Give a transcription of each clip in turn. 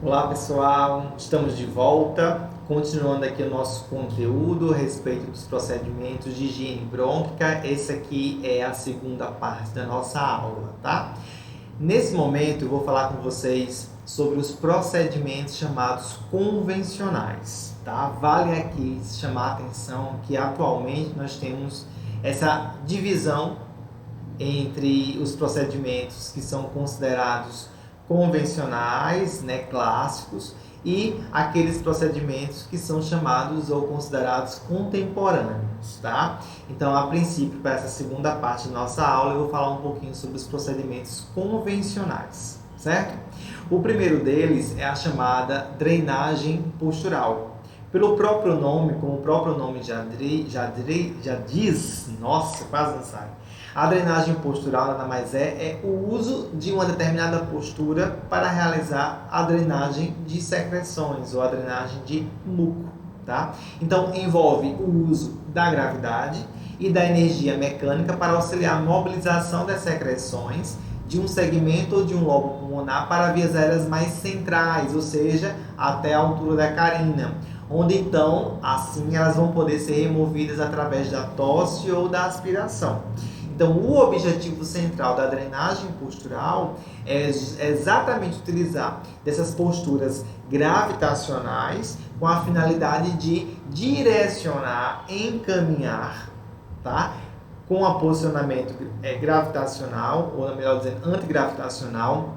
Olá pessoal, estamos de volta, continuando aqui o nosso conteúdo a respeito dos procedimentos de higiene brônquica. Essa aqui é a segunda parte da nossa aula, tá? Nesse momento eu vou falar com vocês sobre os procedimentos chamados convencionais, tá? Vale aqui chamar a atenção que atualmente nós temos essa divisão entre os procedimentos que são considerados convencionais, né, clássicos, e aqueles procedimentos que são chamados ou considerados contemporâneos, tá? Então, a princípio, para essa segunda parte da nossa aula, eu vou falar um pouquinho sobre os procedimentos convencionais, certo? O primeiro deles é a chamada drenagem postural. Pelo próprio nome, como o próprio nome já diz, nossa, quase não sai. A drenagem postural nada mais é o uso de uma determinada postura para realizar a drenagem de secreções ou a drenagem de muco, tá? Então, envolve o uso da gravidade e da energia mecânica para auxiliar a mobilização das secreções de um segmento ou de um lobo pulmonar para vias aéreas mais centrais, ou seja, até a altura da carina, onde então, assim, elas vão poder ser removidas através da tosse ou da aspiração. Então, o objetivo central da drenagem postural é exatamente utilizar dessas posturas gravitacionais com a finalidade de direcionar, encaminhar, tá? Com o posicionamento gravitacional, ou melhor dizendo, antigravitacional,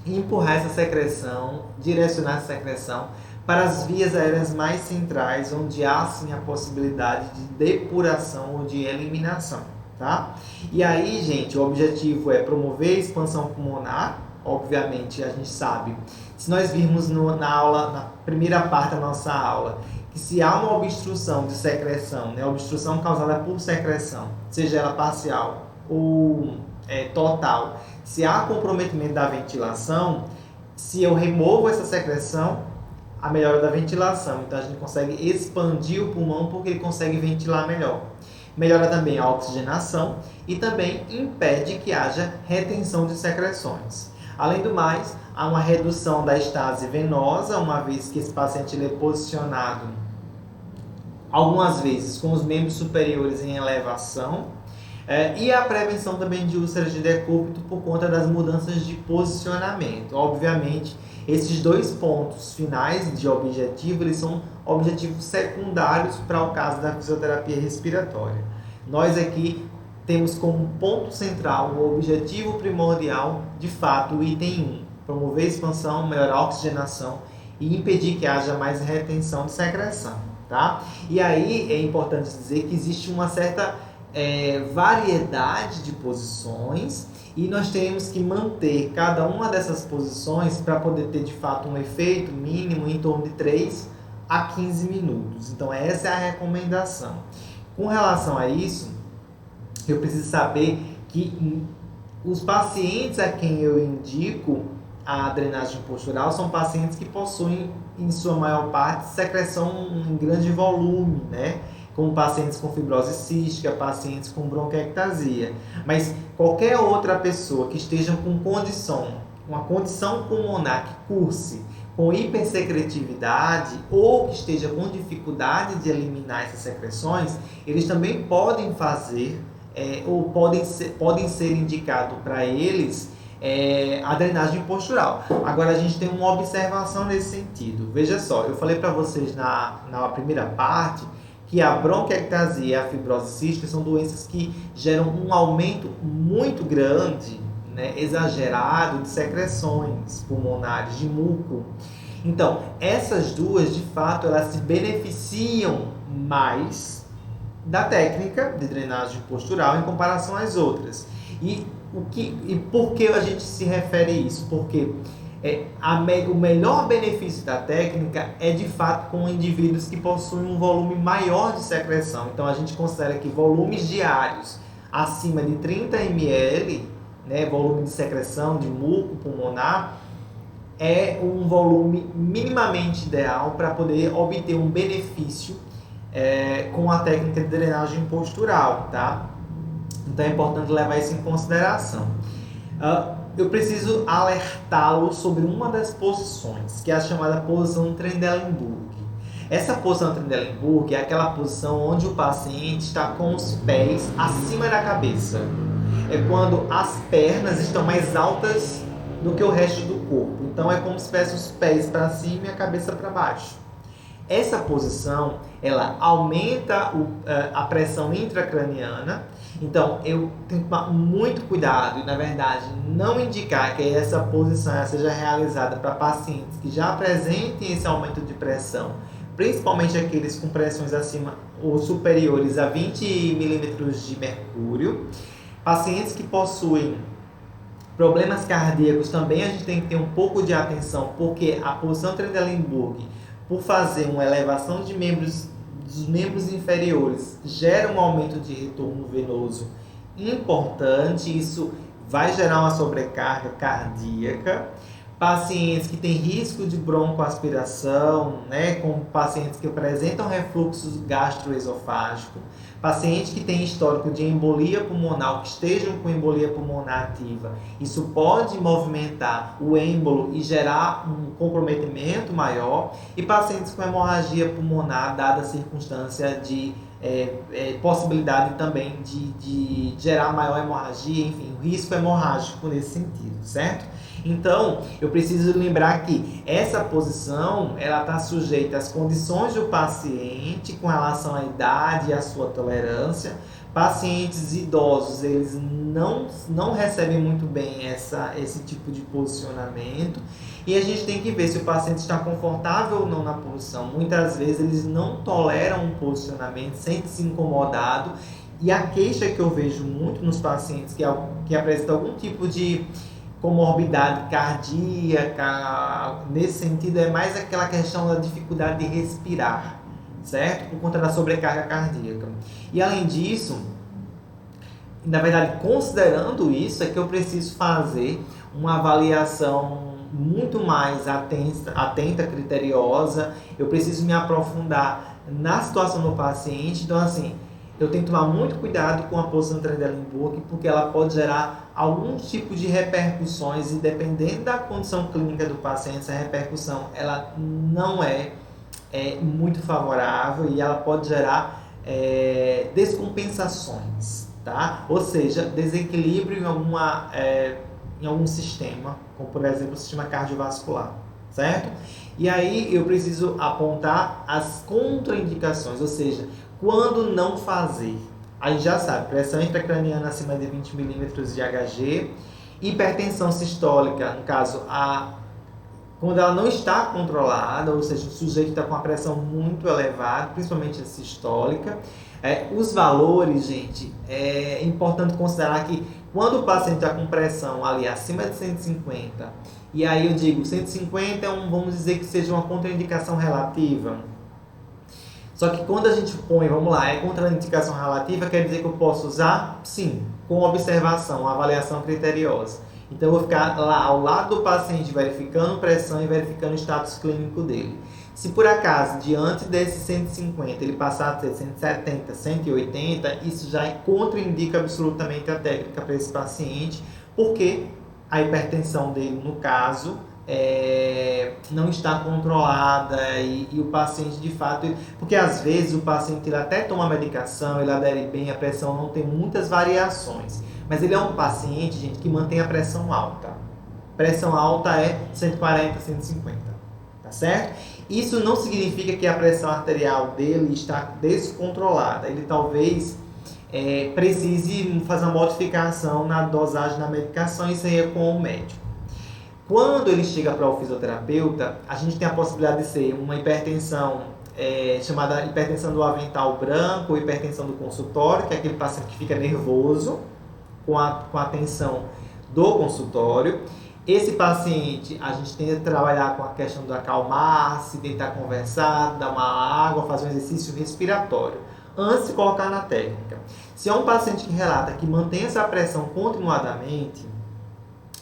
e empurrar essa secreção, direcionar essa secreção para as vias aéreas mais centrais, onde há sim a possibilidade de depuração ou de eliminação. Tá? E aí, gente, o objetivo é promover a expansão pulmonar. Obviamente, a gente sabe, se nós virmos na primeira parte da nossa aula, que se há uma obstrução de secreção, né, obstrução causada por secreção, seja ela parcial ou total, se há comprometimento da ventilação, se eu removo essa secreção, a melhora da ventilação. Então, a gente consegue expandir o pulmão porque ele consegue ventilar melhor. Melhora também a oxigenação e também impede que haja retenção de secreções. Além do mais, há uma redução da estase venosa, uma vez que esse paciente ele é posicionado algumas vezes com os membros superiores em elevação, e a prevenção também de úlceras de decúbito por conta das mudanças de posicionamento. Obviamente, esses dois pontos finais de objetivo, eles são objetivos secundários para o caso da fisioterapia respiratória. Nós aqui temos como ponto central o objetivo primordial, de fato, o item 1, promover a expansão, melhorar a oxigenação e impedir que haja mais retenção de secreção, tá? E aí é importante dizer que existe uma certa variedade de posições e nós temos que manter cada uma dessas posições para poder ter de fato um efeito mínimo em torno de 3 a 15 minutos. Então essa é a recomendação. Com relação a isso, eu preciso saber que os pacientes a quem eu indico a drenagem postural são pacientes que possuem, em sua maior parte, secreção em grande volume, né? Como pacientes com fibrose cística, pacientes com bronquiectasia. Mas qualquer outra pessoa que esteja com uma condição pulmonar que curse com hipersecretividade ou que esteja com dificuldade de eliminar essas secreções, eles também podem fazer ou podem ser indicados para eles a drenagem postural. Agora a gente tem uma observação nesse sentido. Veja só, eu falei para vocês na primeira parte que a bronquiectasia e a fibrose cística são doenças que geram um aumento muito grande, né, exagerado de secreções pulmonares, de muco. Então, essas duas, de fato, elas se beneficiam mais da técnica de drenagem postural em comparação às outras. E por que a gente se refere a isso? Porque o melhor benefício da técnica é de fato com indivíduos que possuem um volume maior de secreção. Então a gente considera que volumes diários acima de 30 ml, né, volume de secreção de muco pulmonar, é um volume minimamente ideal para poder obter um benefício com a técnica de drenagem postural, tá? Então é importante levar isso em consideração. eu preciso alertá-lo sobre uma das posições, que é a chamada posição Trendelenburg. Essa posição Trendelenburg é aquela posição onde o paciente está com os pés acima da cabeça. É quando as pernas estão mais altas do que o resto do corpo. Então é como se tivesse os pés para cima e a cabeça para baixo. Essa posição, ela aumenta a pressão intracraniana. Então eu tenho que tomar muito cuidado e, na verdade, não indicar que essa posição seja realizada para pacientes que já apresentem esse aumento de pressão, principalmente aqueles com pressões acima ou superiores a 20 milímetros de mercúrio. Pacientes que possuem problemas cardíacos também a gente tem que ter um pouco de atenção, porque a posição Trendelenburg, por fazer uma elevação dos membros inferiores, gera um aumento de retorno venoso importante. Isso vai gerar uma sobrecarga cardíaca. Pacientes que têm risco de broncoaspiração, como pacientes que apresentam refluxo gastroesofágico, pacientes que têm histórico de embolia pulmonar, que estejam com embolia pulmonar ativa. Isso pode movimentar o êmbolo e gerar um comprometimento maior. E pacientes com hemorragia pulmonar, dada a circunstância de possibilidade também de gerar maior hemorragia, enfim, o risco hemorrágico nesse sentido, certo? Então, eu preciso lembrar que essa posição, ela está sujeita às condições do paciente com relação à idade e à sua tolerância. Pacientes idosos, eles não recebem muito bem esse tipo de posicionamento. E a gente tem que ver se o paciente está confortável ou não na posição. Muitas vezes eles não toleram um posicionamento, sentem-se incomodado. E a queixa que eu vejo muito nos pacientes que apresentam algum tipo de comorbidade cardíaca, nesse sentido, é mais aquela questão da dificuldade de respirar, certo? Por conta da sobrecarga cardíaca. E além disso, na verdade, considerando isso, é que eu preciso fazer uma avaliação muito mais atenta, criteriosa. Eu preciso me aprofundar na situação do paciente. Então, assim, eu tenho que tomar muito cuidado com a posição Trendelenburg, porque ela pode gerar algum tipo de repercussões, e dependendo da condição clínica do paciente, essa repercussão ela não é muito favorável e ela pode gerar descompensações, tá? Ou seja, desequilíbrio em algum sistema, como por exemplo o sistema cardiovascular, certo? E aí eu preciso apontar as contraindicações, ou seja, quando não fazer. A gente já sabe, pressão intracraniana acima de 20 milímetros de Hg, hipertensão sistólica, no caso, quando ela não está controlada, ou seja, o sujeito está com a pressão muito elevada, principalmente a sistólica. Os valores, gente, é importante considerar que quando o paciente está com pressão ali acima de 150, e aí eu digo 150 vamos dizer que seja uma contraindicação relativa. Só que quando a gente põe, vamos lá, contraindicação relativa, quer dizer que eu posso usar? Sim, com observação, avaliação criteriosa. Então eu vou ficar lá ao lado do paciente, verificando pressão e verificando o status clínico dele. Se por acaso, diante desses 150, ele passar a ter 170, 180, isso já contraindica absolutamente a técnica para esse paciente, porque a hipertensão dele, no caso, não está controlada e o paciente, de fato, porque às vezes o paciente ele até toma medicação, ele adere bem, a pressão não tem muitas variações, mas ele é um paciente, gente, que mantém a pressão alta. Pressão alta é 140, 150, tá certo? Isso não significa que a pressão arterial dele está descontrolada. Ele talvez precise fazer uma modificação na dosagem da medicação, isso aí é com o médico. Quando ele chega para o fisioterapeuta, a gente tem a possibilidade de ser uma hipertensão chamada hipertensão do avental branco, ou hipertensão do consultório, que é aquele paciente que fica nervoso com a tensão do consultório. Esse paciente, a gente tenta trabalhar com a questão do acalmar-se, tentar conversar, dar uma água, fazer um exercício respiratório, antes de colocar na técnica. Se é um paciente que relata que mantém essa pressão continuadamente,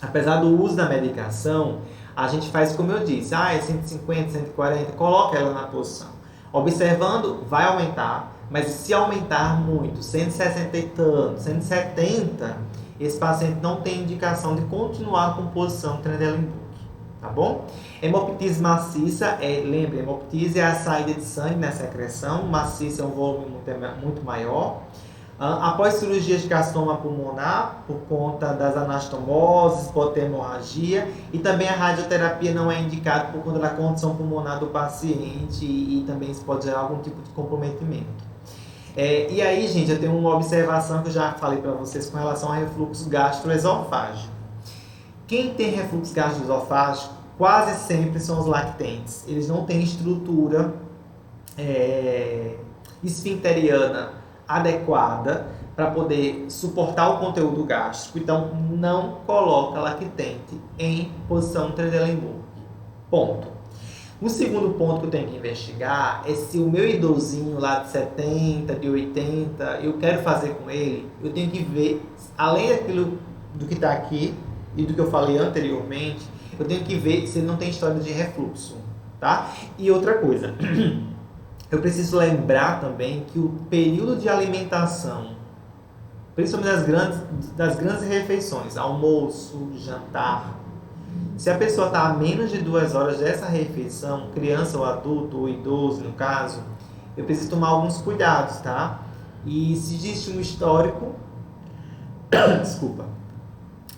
apesar do uso da medicação, a gente faz como eu disse, 150, 140, coloca ela na posição. Observando, vai aumentar, mas se aumentar muito, 160 e tanto, 170, esse paciente não tem indicação de continuar com posição Trendelenburg, tá bom? Hemoptise maciça, lembre, hemoptise é a saída de sangue na secreção, maciça é um volume muito maior. Após cirurgia de carcinoma pulmonar, por conta das anastomoses, pode ter hemorragia, e também a radioterapia não é indicada por conta da condição pulmonar do paciente e também isso pode gerar algum tipo de comprometimento. E aí, gente, eu tenho uma observação que eu já falei para vocês com relação ao refluxo gastroesofágico. Quem tem refluxo gastroesofágico quase sempre são os lactentes. Eles não têm estrutura esfincteriana adequada para poder suportar o conteúdo gástrico. Então, não coloca lactente em posição Trendelenburg. Ponto. O segundo ponto que eu tenho que investigar é se o meu idosinho lá de 70, de 80, eu quero fazer com ele, eu tenho que ver, além daquilo do que está aqui e do que eu falei anteriormente, eu tenho que ver se ele não tem história de refluxo, tá? E outra coisa, eu preciso lembrar também que o período de alimentação, principalmente das grandes refeições, almoço, jantar, se a pessoa está a menos de 2 horas dessa refeição, criança ou adulto, ou idoso no caso, eu preciso tomar alguns cuidados, tá? E se existe um histórico, desculpa,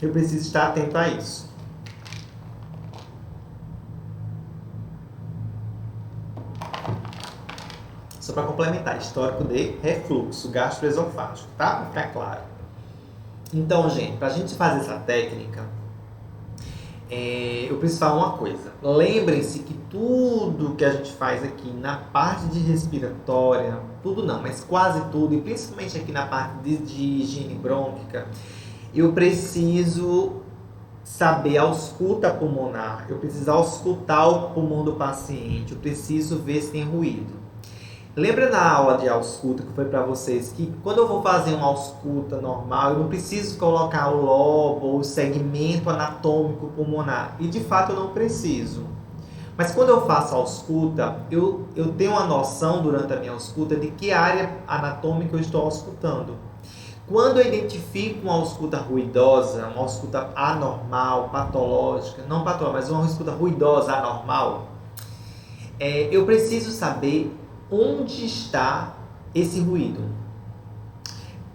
eu preciso estar atento a isso. Só para complementar, histórico de refluxo gastroesofágico, tá? Para ficar claro. Então, gente, para a gente fazer essa técnica, eu preciso falar uma coisa. Lembrem-se que tudo que a gente faz aqui na parte de respiratória, tudo não, mas quase tudo, e principalmente aqui na parte de higiene brônquica, eu preciso saber a ausculta pulmonar, eu preciso auscultar o pulmão do paciente, eu preciso ver se tem ruído. Lembra na aula de ausculta que foi para vocês que quando eu vou fazer uma ausculta normal, eu não preciso colocar o lobo ou o segmento anatômico pulmonar. E de fato eu não preciso. Mas quando eu faço a ausculta, eu tenho uma noção durante a minha ausculta de que área anatômica eu estou auscultando. Quando eu identifico uma ausculta ruidosa, uma ausculta anormal, patológica, não patológica, mas uma ausculta ruidosa, anormal, eu preciso saber onde está esse ruído.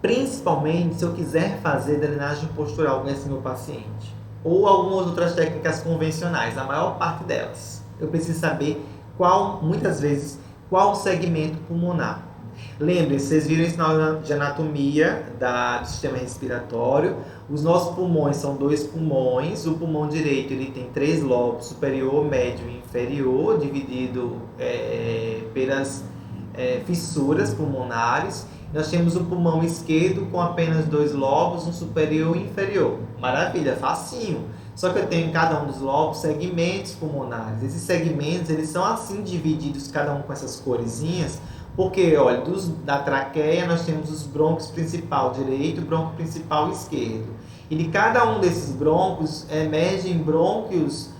Principalmente se eu quiser fazer drenagem postural com esse meu paciente. Ou algumas outras técnicas convencionais, a maior parte delas. Eu preciso saber muitas vezes, qual segmento pulmonar. Lembrem-se, vocês viram isso na aula de anatomia do sistema respiratório. Os nossos pulmões são 2 pulmões. O pulmão direito ele tem 3 lobos, superior, médio e inferior, dividido pelas fissuras pulmonares. Nós temos o pulmão esquerdo com apenas 2 lobos, um superior e inferior. Maravilha, facinho. Só que eu tenho em cada um dos lobos segmentos pulmonares. Esses segmentos eles são assim divididos, cada um com essas coresinhas, porque, olha, da traqueia nós temos os brônquios principal direito e brônquio principal esquerdo. E de cada um desses brônquios emergem brônquios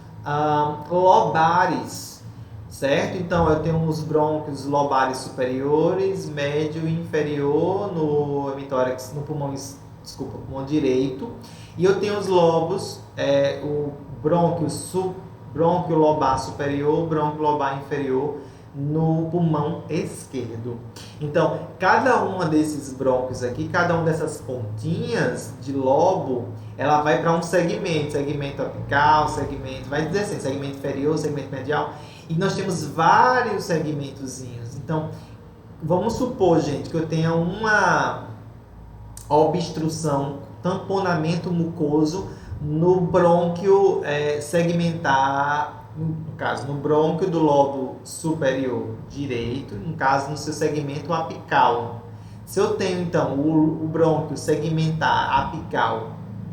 lobares, certo? Então, eu tenho os brônquios lobares superiores, médio e inferior no hemitórax, no pulmão direito. E eu tenho os lobos, o brônquio lobar superior, brônquio lobar inferior, no pulmão esquerdo. Então, cada uma desses brônquios aqui, cada uma dessas pontinhas de lobo, ela vai para um segmento apical, vai dizer assim, segmento inferior, segmento medial, e nós temos vários segmentozinhos. Então, vamos supor, gente, que eu tenha uma obstrução, tamponamento mucoso no brônquio segmentar, no caso, no brônquio do lobo superior direito, no caso, no seu segmento apical. Se eu tenho, então, o brônquio segmentar apical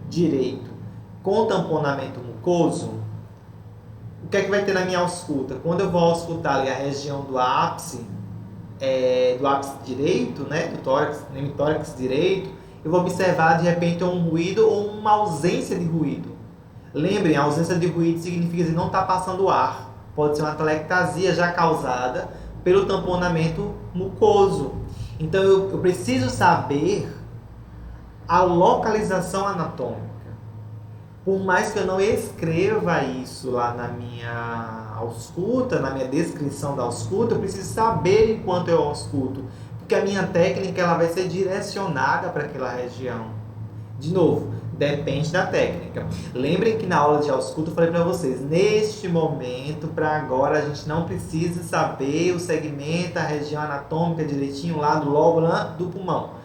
direito com tamponamento mucoso, o que é que vai ter na minha ausculta? Quando eu vou auscultar ali a região do ápice direito, né, do tórax, no hemitórax direito, eu vou observar, de repente, um ruído ou uma ausência de ruído. Lembrem, a ausência de ruído significa que não está passando ar. Pode ser uma atelectasia já causada pelo tamponamento mucoso. Então, eu preciso saber a localização anatômica. Por mais que eu não escreva isso lá na minha ausculta, na minha descrição da ausculta, eu preciso saber enquanto eu ausculto, porque a minha técnica ela vai ser direcionada para aquela região. De novo, depende da técnica. Lembrem que na aula de ausculto eu falei para vocês, neste momento, para agora, a gente não precisa saber o segmento, a região anatômica direitinho lá do lóbulo do pulmão.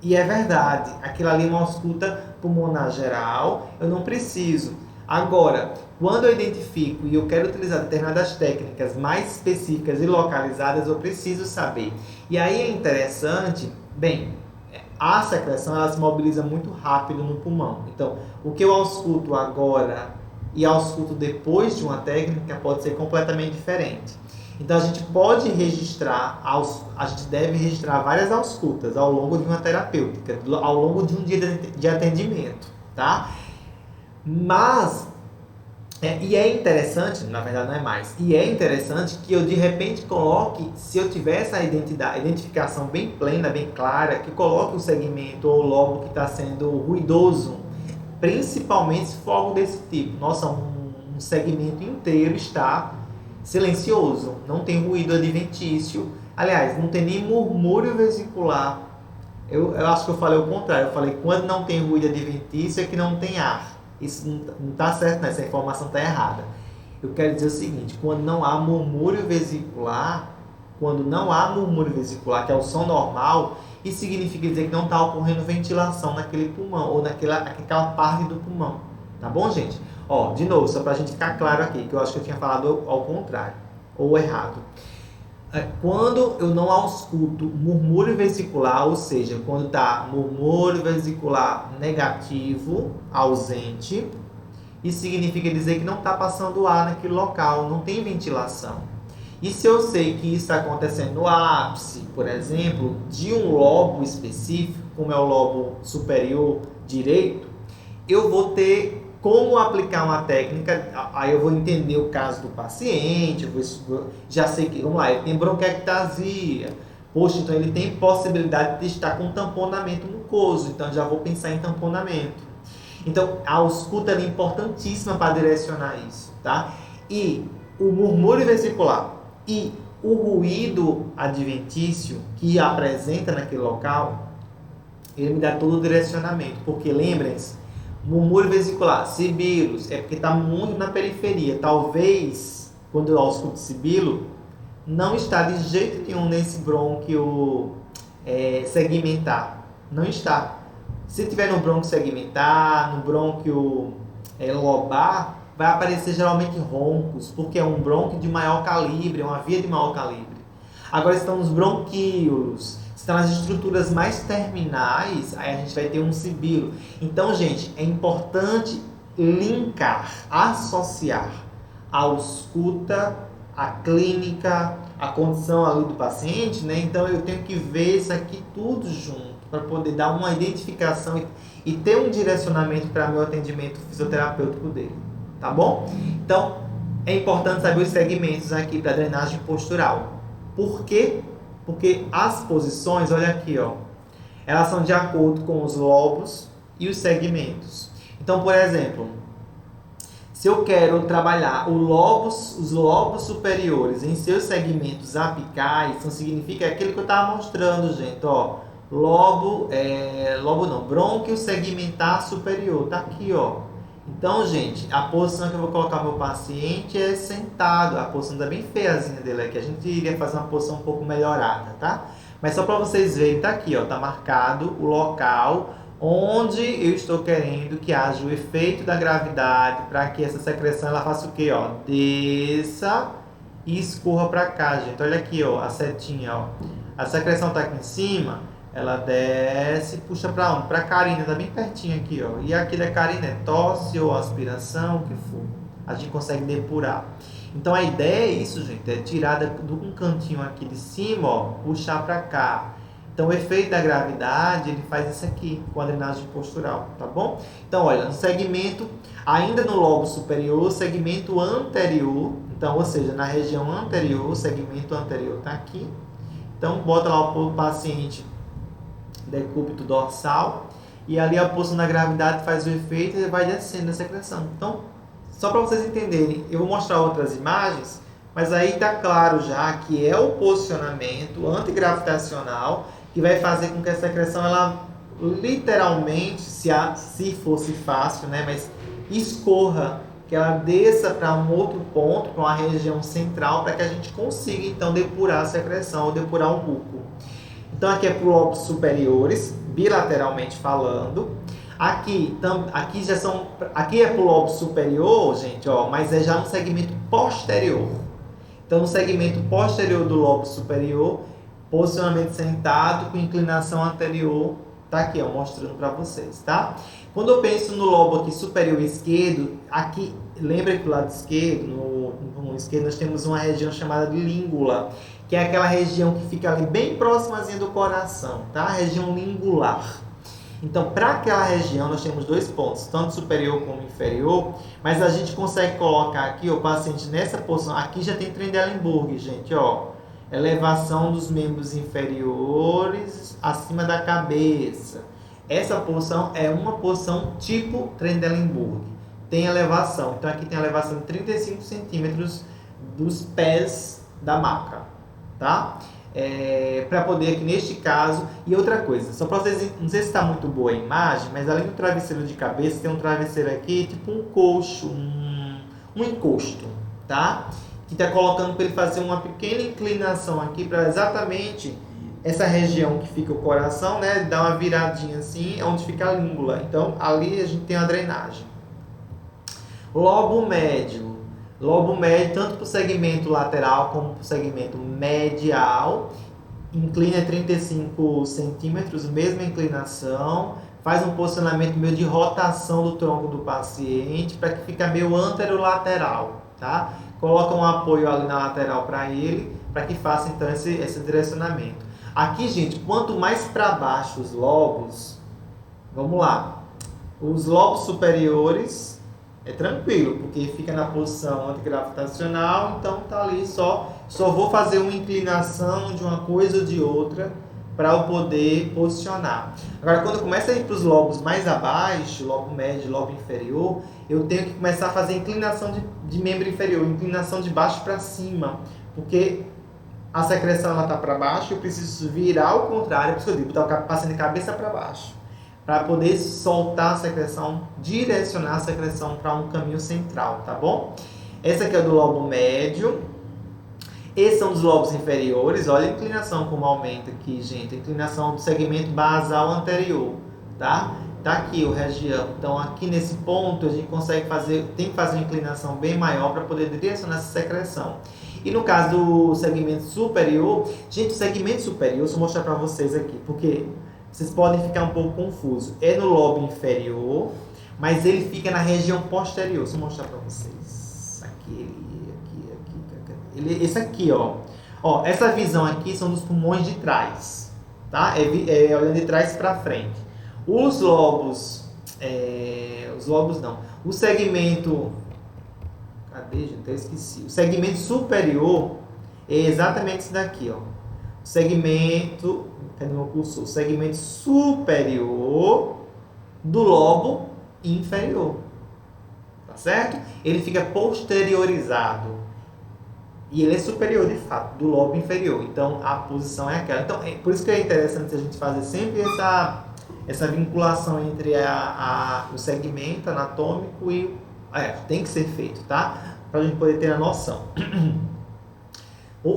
E é verdade, aquilo ali é uma ausculta pulmonar geral, eu não preciso. Agora, quando eu identifico e eu quero utilizar determinadas técnicas mais específicas e localizadas, eu preciso saber. E aí é interessante, bem, a secreção ela se mobiliza muito rápido no pulmão. Então, o que eu ausculto agora e ausculto depois de uma técnica pode ser completamente diferente. Então, a gente pode registrar, a gente deve registrar várias auscultas ao longo de uma terapêutica, ao longo de um dia de atendimento, tá? Mas, e é interessante, na verdade não é mais, e é interessante que eu de repente coloque, se eu tiver essa identificação bem plena, bem clara, que eu coloque o segmento ou o lobo que está sendo ruidoso, principalmente se for algo desse tipo. Nossa, um segmento inteiro está silencioso, não tem ruído adventício, aliás, não tem nem murmúrio vesicular. Eu acho que eu falei o contrário, eu falei quando não tem ruído adventício é que não tem ar. Isso não está certo, né? Essa informação está errada. Eu quero dizer o seguinte, quando não há murmúrio vesicular, que é o som normal, isso significa dizer que não está ocorrendo ventilação naquele pulmão, ou naquela parte do pulmão. Tá bom, gente? Ó, de novo, só para a gente ficar claro aqui, que eu acho que eu tinha falado ao contrário, ou errado. Quando eu não ausculto murmúrio vesicular, ou seja, quando está murmúrio vesicular negativo, ausente, isso significa dizer que não está passando ar naquele local, não tem ventilação. E se eu sei que isso está acontecendo no ápice, por exemplo, de um lobo específico, como é o lobo superior direito, eu vou ter como aplicar uma técnica, aí eu vou entender o caso do paciente, já sei que, vamos lá, ele tem bronquiectasia, poxa, então ele tem possibilidade de estar com tamponamento mucoso, então já vou pensar em tamponamento. Então, a ausculta é importantíssima para direcionar isso, tá? E o murmúrio vesicular e o ruído adventício que apresenta naquele local, ele me dá todo o direcionamento, porque lembrem-se, murmúrio vesicular, sibilos, é porque está muito na periferia. Talvez, quando eu ausculto sibilo, não está de jeito nenhum nesse brônquio segmentar. Não está. Se tiver no brônquio segmentar, no brônquio lobar, vai aparecer geralmente roncos, porque é um brônquio de maior calibre, é uma via de maior calibre. Agora estão os bronquíolos, estão as estruturas mais terminais, aí a gente vai ter um sibilo. Então, gente, é importante linkar, associar a ausculta, a clínica, a condição ali do paciente, né? Então, eu tenho que ver isso aqui tudo junto, para poder dar uma identificação e ter um direcionamento para meu atendimento fisioterapêutico dele, tá bom? Então, é importante saber os segmentos aqui para drenagem postural. Por quê? Porque as posições, olha aqui, ó, elas são de acordo com os lobos e os segmentos. Então, por exemplo, se eu quero trabalhar os lobos superiores em seus segmentos apicais, então significa aquele que eu estava mostrando, gente, ó, brônquio segmentar superior, tá aqui, ó. Então, gente, a posição que eu vou colocar o meu paciente é sentado. A posição tá bem feiazinha dele aqui. A gente iria fazer uma posição um pouco melhorada, tá? Mas só para vocês verem, tá aqui, ó. Tá marcado o local onde eu estou querendo que haja o efeito da gravidade para que essa secreção ela faça o quê, ó? Desça e escorra para cá, gente. Olha aqui, ó, a setinha, ó. A secreção tá aqui em cima. Ela desce e puxa para onde? Para a carina, tá bem pertinho aqui, ó. E aqui da carina é tosse ou aspiração, o que for. A gente consegue depurar. Então a ideia é isso, gente, é tirar um cantinho aqui de cima, ó, puxar para cá. Então o efeito da gravidade, ele faz isso aqui, com a drenagem postural, tá bom? Então, olha, no segmento, ainda no lobo superior, segmento anterior, então, ou seja, na região anterior, o segmento anterior tá aqui. Então, bota lá o paciente decúbito dorsal e ali a posição da gravidade faz o efeito e vai descendo a secreção. Então, só para vocês entenderem, eu vou mostrar outras imagens, mas aí está claro já que é o posicionamento antigravitacional que vai fazer com que a secreção, ela literalmente, se fosse fácil, né, mas escorra, que ela desça para um outro ponto, para uma região central, para que a gente consiga então depurar a secreção ou depurar o muco. Então aqui é para os lobos superiores, bilateralmente falando. Aqui é para o lobo superior, gente, ó, mas é já no segmento posterior. Então no segmento posterior do lobo superior, posicionamento sentado com inclinação anterior, tá aqui, ó, mostrando para vocês, tá? Quando eu penso no lobo aqui superior esquerdo, aqui, lembra que do lado esquerdo, no esquerdo, nós temos uma região chamada de língula, que é aquela região que fica ali bem próximazinha do coração, tá? A região lingular. Então, para aquela região, nós temos dois pontos, tanto superior como inferior, mas a gente consegue colocar aqui o paciente nessa posição. Aqui já tem Trendelenburg, gente, ó. Elevação dos membros inferiores acima da cabeça. Essa posição é uma posição tipo Trendelenburg. Tem elevação. Então, aqui tem elevação de 35 centímetros dos pés da maca, tá? Para poder aqui neste caso. E outra coisa, só para vocês, não sei se está muito boa a imagem, mas além do travesseiro de cabeça, tem um travesseiro aqui, tipo um coxo, um encosto, tá? Que está colocando para ele fazer uma pequena inclinação aqui para exatamente essa região que fica o coração, né? Dá uma viradinha assim, onde fica a língula. Então, ali a gente tem uma drenagem. Lobo médio. Lobo médio, tanto para o segmento lateral como para o segmento medial. Inclina 35 centímetros, mesma inclinação. Faz um posicionamento meio de rotação do tronco do paciente para que fique meio anterolateral, tá? Coloca um apoio ali na lateral para ele, para que faça então esse direcionamento. Aqui, gente, quanto mais para baixo os lobos, vamos lá. Os lobos superiores é tranquilo, porque fica na posição antigravitacional, então tá ali só vou fazer uma inclinação de uma coisa ou de outra para eu poder posicionar. Agora, quando começa a ir para os lobos mais abaixo, lobo médio, lobo inferior, eu tenho que começar a fazer inclinação de membro inferior, inclinação de baixo para cima, porque a secreção está para baixo, eu preciso virar ao contrário, por isso que eu digo, botar o paciente de cabeça para baixo, para poder soltar a secreção, direcionar a secreção para um caminho central, tá bom? Esse aqui é do lobo médio. Esses são os lobos inferiores. Olha a inclinação como aumenta aqui, gente. A inclinação do segmento basal anterior, tá? Tá aqui o região. Então, aqui nesse ponto, a gente consegue tem que fazer uma inclinação bem maior para poder direcionar essa secreção. E no caso do segmento superior, gente, o segmento superior, deixa eu mostrar para vocês aqui, porque vocês podem ficar um pouco confusos. É no lobo inferior, mas ele fica na região posterior. Deixa eu mostrar para vocês. Aqui. Esse aqui, ó. Ó, essa visão aqui são dos pulmões de trás, tá? Olhando de trás para frente. Os lobos não. O segmento, cadê, gente? Eu esqueci. O segmento superior é exatamente esse daqui, ó. Cadê meu cursor? O segmento superior do lobo inferior. Tá certo? Ele fica posteriorizado. E ele é superior, de fato, do lobo inferior. Então, a posição é aquela. Então, por isso que é interessante a gente fazer sempre essa vinculação entre o segmento anatômico e... tem que ser feito, tá? Para a gente poder ter a noção.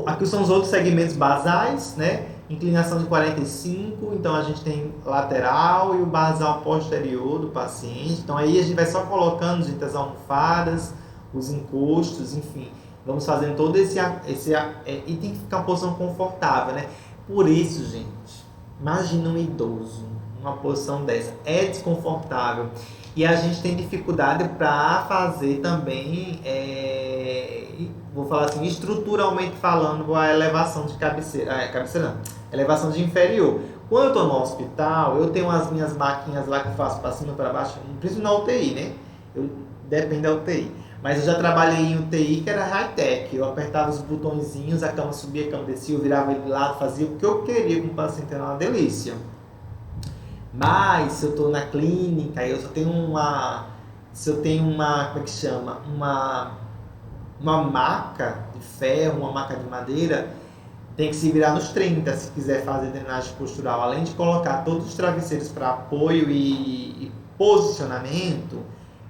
Aqui são os outros segmentos basais, né? Inclinação de 45, então a gente tem lateral e o basal posterior do paciente. Então, aí a gente vai só colocando, gente, as almofadas, os encostos, enfim... Vamos fazendo todo e tem que ficar uma posição confortável, né? Por isso, gente, imagina um idoso numa posição dessa. É desconfortável. E a gente tem dificuldade para fazer também, vou falar assim, estruturalmente falando, a elevação de cabeceira. Cabeceira não, elevação de inferior. Quando eu estou no hospital, eu tenho as minhas maquinhas lá que eu faço para cima e para baixo, principalmente na UTI, né? Depende da UTI. Mas eu já trabalhei em UTI que era high-tech. Eu apertava os botõezinhos, a cama subia, a cama descia, eu virava ele de lado, fazia o que eu queria com o paciente, era uma delícia. Mas se eu estou na clínica, eu só tenho se eu tenho como é que chama? Uma maca de ferro, uma maca de madeira, tem que se virar nos 30 se quiser fazer drenagem postural. Além de colocar todos os travesseiros para apoio e posicionamento,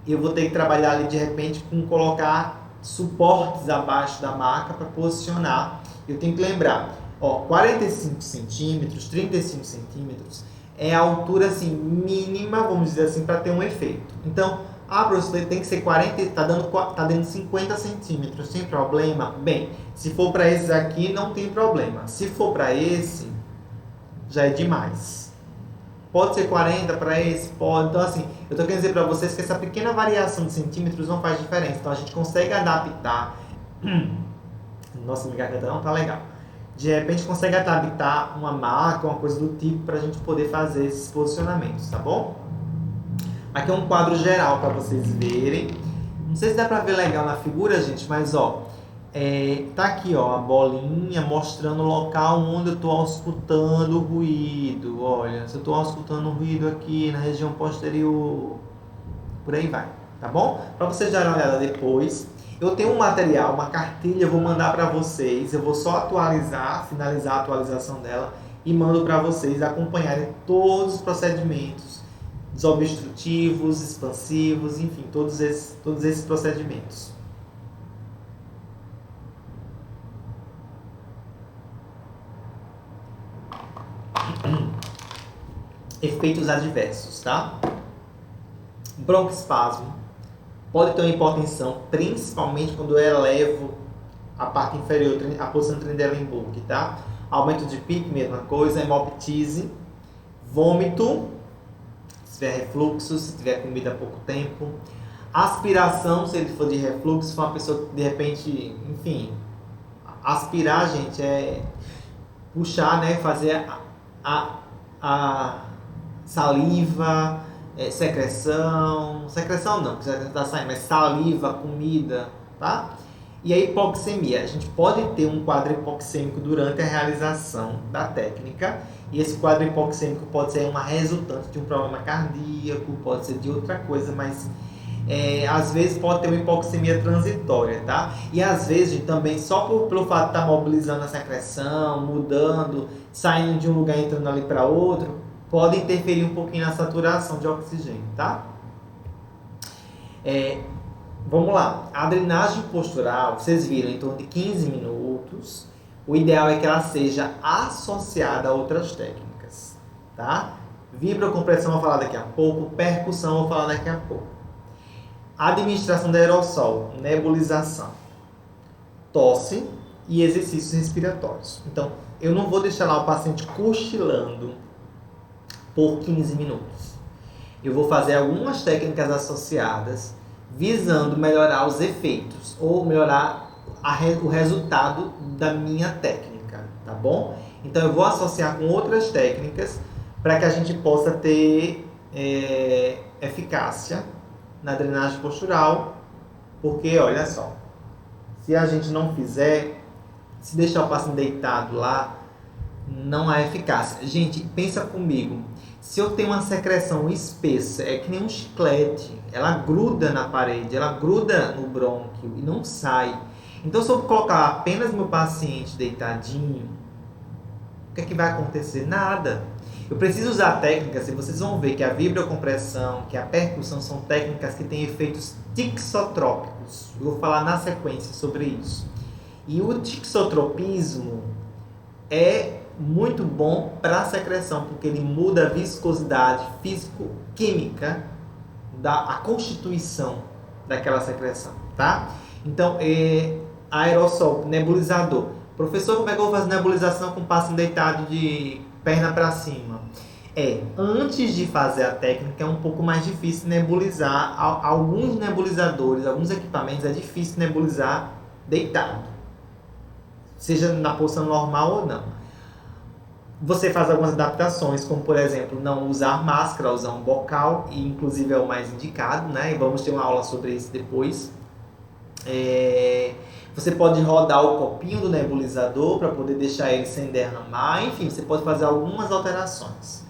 eu vou ter que trabalhar ali de repente com colocar suportes abaixo da maca para posicionar. Eu tenho que lembrar, 45 centímetros, 35 centímetros é a altura assim, mínima, vamos dizer assim, para ter um efeito. Então, professor, tem que ser 40, tá dando 50 centímetros, sem problema? Bem, se for para esses aqui, não tem problema. Se for para esse, já é demais. Pode ser 40 para esse? Pode. Então, assim, eu estou querendo dizer para vocês que essa pequena variação de centímetros não faz diferença. Então, a gente consegue adaptar. Nossa, minha garganta não tá legal. De repente, consegue adaptar uma marca, uma coisa do tipo, para a gente poder fazer esses posicionamentos, tá bom? Aqui é um quadro geral para vocês verem. Não sei se dá para ver legal na figura, gente, mas tá aqui a bolinha mostrando o local onde eu estou auscultando o ruído. Olha, se eu estou auscultando o ruído aqui na região posterior, por aí vai, tá bom? Para vocês darem uma olhada depois. Eu tenho um material, uma cartilha, eu vou mandar para vocês. Eu vou só atualizar, finalizar a atualização dela e mando para vocês acompanharem todos os procedimentos desobstrutivos, expansivos, enfim, todos esses procedimentos. Efeitos adversos, tá? Broncoespasmo. Pode ter uma hipotensão, principalmente quando eu elevo a parte inferior, a posição Trendelenburg, tá? Aumento de pique, mesma coisa, hemoptise, vômito, se tiver refluxo, se tiver comida há pouco tempo. Aspiração, se ele for de refluxo, se for uma pessoa que de repente, enfim, aspirar, gente, é puxar, né, fazer a saliva, secreção não, porque já está saindo, mas saliva, comida, tá? E a hipoxemia, a gente pode ter um quadro hipoxêmico durante a realização da técnica, e esse quadro hipoxêmico pode ser uma resultante de um problema cardíaco, pode ser de outra coisa, mas às vezes pode ter uma hipoxemia transitória, tá? E às vezes também só pelo fato de estar mobilizando a secreção, mudando, saindo de um lugar e entrando ali para outro, pode interferir um pouquinho na saturação de oxigênio, tá? Vamos lá, a drenagem postural, vocês viram, em torno de 15 minutos. O ideal é que ela seja associada a outras técnicas, tá? Vibrocompressão eu vou falar daqui a pouco, percussão eu vou falar daqui a pouco. Administração de aerossol, nebulização, tosse e exercícios respiratórios. Então, eu não vou deixar lá o paciente cochilando por 15 minutos. Eu vou fazer algumas técnicas associadas visando melhorar os efeitos ou melhorar o resultado da minha técnica, tá bom? Então eu vou associar com outras técnicas para que a gente possa ter eficácia na drenagem postural, porque olha só, se a gente não fizer, se deixar o paciente deitado lá, não há eficácia. Gente, pensa comigo, se eu tenho uma secreção espessa, é que nem um chiclete, ela gruda na parede, ela gruda no brônquio e não sai. Então, se eu colocar apenas meu paciente deitadinho, o que é que vai acontecer? Nada. Eu preciso usar técnicas, e vocês vão ver que a vibrocompressão, que a percussão são técnicas que têm efeitos tixotrópicos. Eu vou falar na sequência sobre isso. E o tixotropismo é muito bom para a secreção, porque ele muda a viscosidade físico-química a constituição daquela secreção, tá? Então, aerossol, nebulizador. Professor, como é que eu vou fazer nebulização com o paciente deitado de perna para cima? Antes de fazer a técnica, é um pouco mais difícil nebulizar. Alguns nebulizadores, alguns equipamentos, é difícil nebulizar deitado. Seja na posição normal ou não. Você faz algumas adaptações, como por exemplo, não usar máscara, usar um bocal, e inclusive é o mais indicado, né? E vamos ter uma aula sobre isso depois. Você pode rodar o copinho do nebulizador para poder deixar ele sem derramar, enfim, você pode fazer algumas alterações.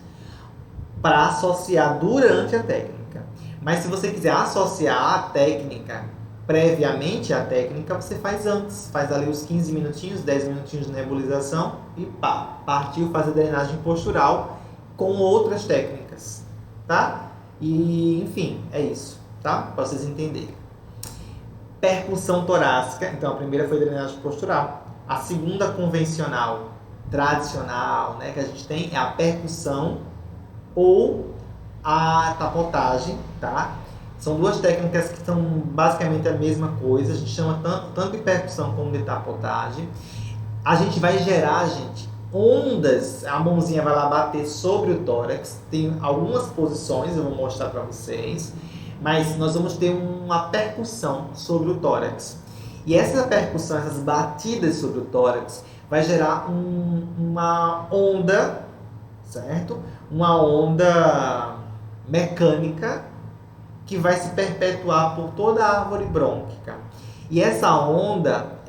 para associar durante a técnica. Mas se você quiser associar a técnica previamente à técnica, você faz antes. Faz ali os 15 minutinhos, 10 minutinhos de nebulização e pá, partiu fazer drenagem postural com outras técnicas, tá? E, enfim, é isso, tá? Para vocês entenderem. Percussão torácica, então a primeira foi drenagem postural. A segunda convencional, tradicional, né, que a gente tem é a percussão ou a tapotagem, tá? São duas técnicas que são basicamente a mesma coisa, a gente chama tanto de percussão como de tapotagem. A gente vai gerar, gente, ondas, a mãozinha vai lá bater sobre o tórax, tem algumas posições, eu vou mostrar para vocês, mas nós vamos ter uma percussão sobre o tórax. E essa percussão, essas batidas sobre o tórax, vai gerar uma onda, certo? Uma onda mecânica que vai se perpetuar por toda a árvore brônquica. E essa onda,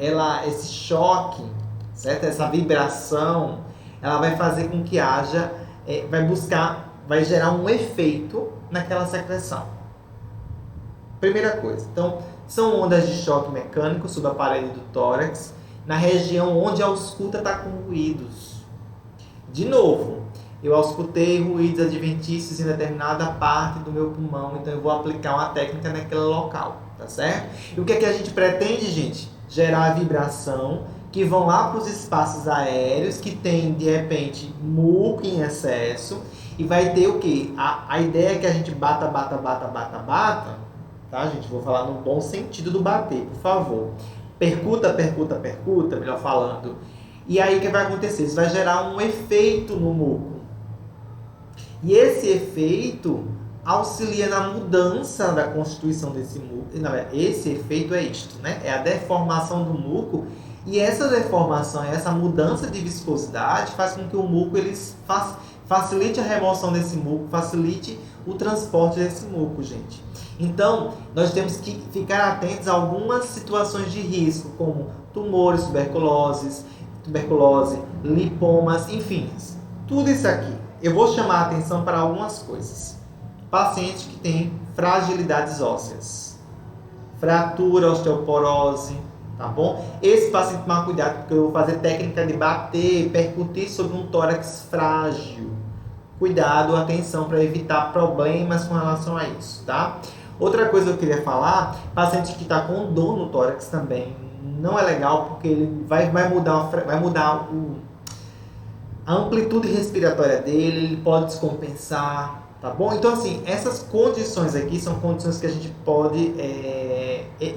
esse choque, certo? Essa vibração, ela vai fazer com que haja, vai gerar um efeito naquela secreção. Primeira coisa, então, são ondas de choque mecânico sobre a parede do tórax, na região onde a ausculta está com ruídos. De novo, eu auscultei ruídos adventícios em determinada parte do meu pulmão, então eu vou aplicar uma técnica naquele local, tá certo? E o que é que a gente pretende, gente? Gerar vibração, que vão lá para os espaços aéreos, que tem, de repente, muco em excesso, e vai ter o quê? A ideia é que a gente bata, tá, gente? Vou falar no bom sentido do bater, por favor. Percuta, melhor falando. E aí o que vai acontecer? Isso vai gerar um efeito no muco. E esse efeito auxilia na mudança da constituição desse muco. Esse efeito é isto, né? É a deformação do muco. E essa deformação, essa mudança de viscosidade faz com que o muco facilite a remoção desse muco, facilite o transporte desse muco, gente. Então, nós temos que ficar atentos a algumas situações de risco, como tumores, tuberculose, lipomas, enfim, tudo isso aqui. Eu vou chamar a atenção para algumas coisas. Pacientes que têm fragilidades ósseas, fratura, osteoporose, tá bom? Esse paciente tomar cuidado, porque eu vou fazer técnica de bater, percutir sobre um tórax frágil. Cuidado, atenção para evitar problemas com relação a isso, tá? Outra coisa que eu queria falar, paciente que está com dor no tórax também não é legal, porque ele vai mudar a amplitude respiratória dele, ele pode descompensar, tá bom? Então, assim, essas condições aqui são condições que a gente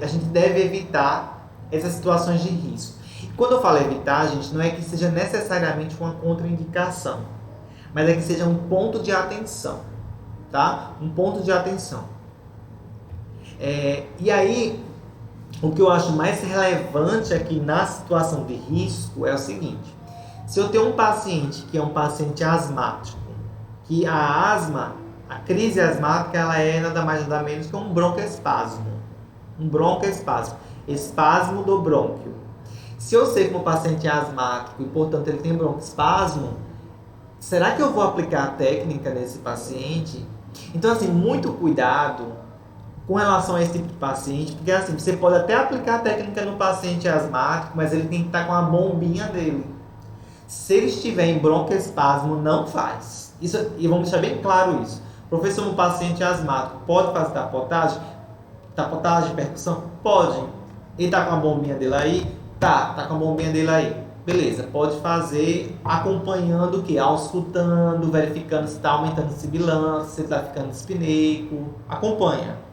a gente deve evitar essas situações de risco. E quando eu falo evitar, gente, não é que seja necessariamente uma contraindicação, mas é que seja um ponto de atenção, tá? Um ponto de atenção. E aí, o que eu acho mais relevante aqui na situação de risco é o seguinte: se eu tenho um paciente que é um paciente asmático, que a crise asmática, ela é nada mais nada menos que um broncoespasmo. Espasmo do brônquio. Se eu sei que o paciente é asmático e, portanto, ele tem broncoespasmo, será que eu vou aplicar a técnica nesse paciente? Então, assim, muito cuidado com relação a esse tipo de paciente, porque assim, você pode até aplicar a técnica no paciente asmático, mas ele tem que estar com a bombinha dele. Se ele estiver em broncoespasmo, não faz. Isso, e vamos deixar bem claro isso. Professor, no paciente asmático, pode fazer tapotagem? Tapotagem, percussão? Pode. Ele está com a bombinha dele aí? Tá com a bombinha dele aí. Beleza, pode fazer acompanhando o que? Auscultando, verificando se está aumentando o sibilante, se está ficando espineico. Acompanha.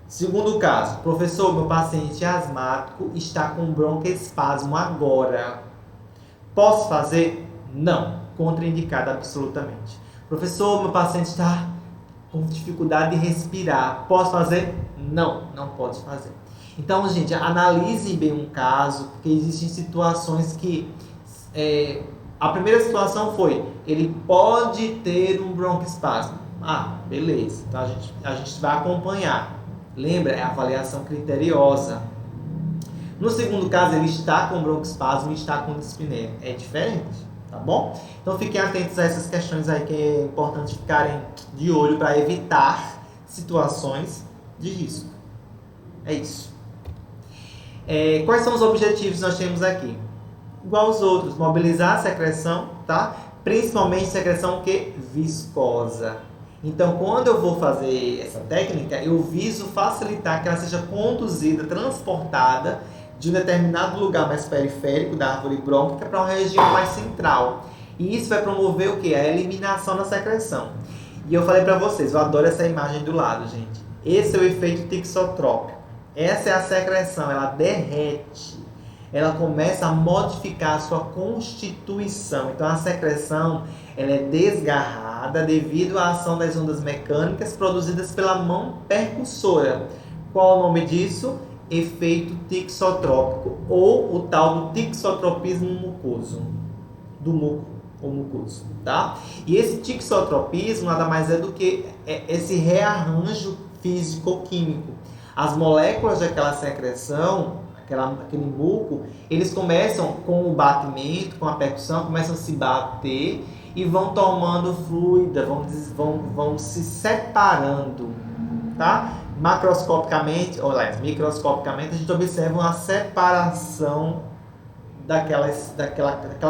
Segundo caso, professor, meu paciente asmático está com broncoespasmo agora. Posso fazer? Não. Contraindicado absolutamente. Professor, meu paciente está com dificuldade de respirar. Posso fazer? Não, não pode fazer. Então, gente, analise bem um caso, porque existem situações que... a primeira situação foi, ele pode ter um broncoespasmo. Beleza. Então, a gente vai acompanhar. Lembra? É a avaliação criteriosa. No segundo caso, ele está com broncoespasmo e está com dispneia. É diferente. tá bom? Então fiquem atentos a essas questões aí que é importante ficarem de olho para evitar situações de risco. É isso. Quais são os objetivos que nós temos aqui? Igual aos outros, mobilizar a secreção, tá? Principalmente secreção que viscosa. Então, quando eu vou fazer essa técnica, eu viso facilitar que ela seja conduzida, transportada de um determinado lugar mais periférico da árvore brônquica para uma região mais central. E isso vai promover o quê? A eliminação da secreção. E eu falei para vocês, eu adoro essa imagem do lado, gente. Esse é o efeito tixotrópico. Essa é a secreção, ela derrete. Ela começa a modificar a sua constituição. Então, a secreção ela é desgarrada devido à ação das ondas mecânicas produzidas pela mão percussora. Qual o nome disso? Efeito tixotrópico ou o tal do tixotropismo mucoso, do muco ou mucoso, tá? E esse tixotropismo nada mais é do que esse rearranjo físico-químico. As moléculas daquela secreção, aquele muco, eles começam com o batimento, com a percussão, começam a se bater e vão tomando fluida, vão se separando, tá? Macroscopicamente, ou microscopicamente, a gente observa uma separação daquela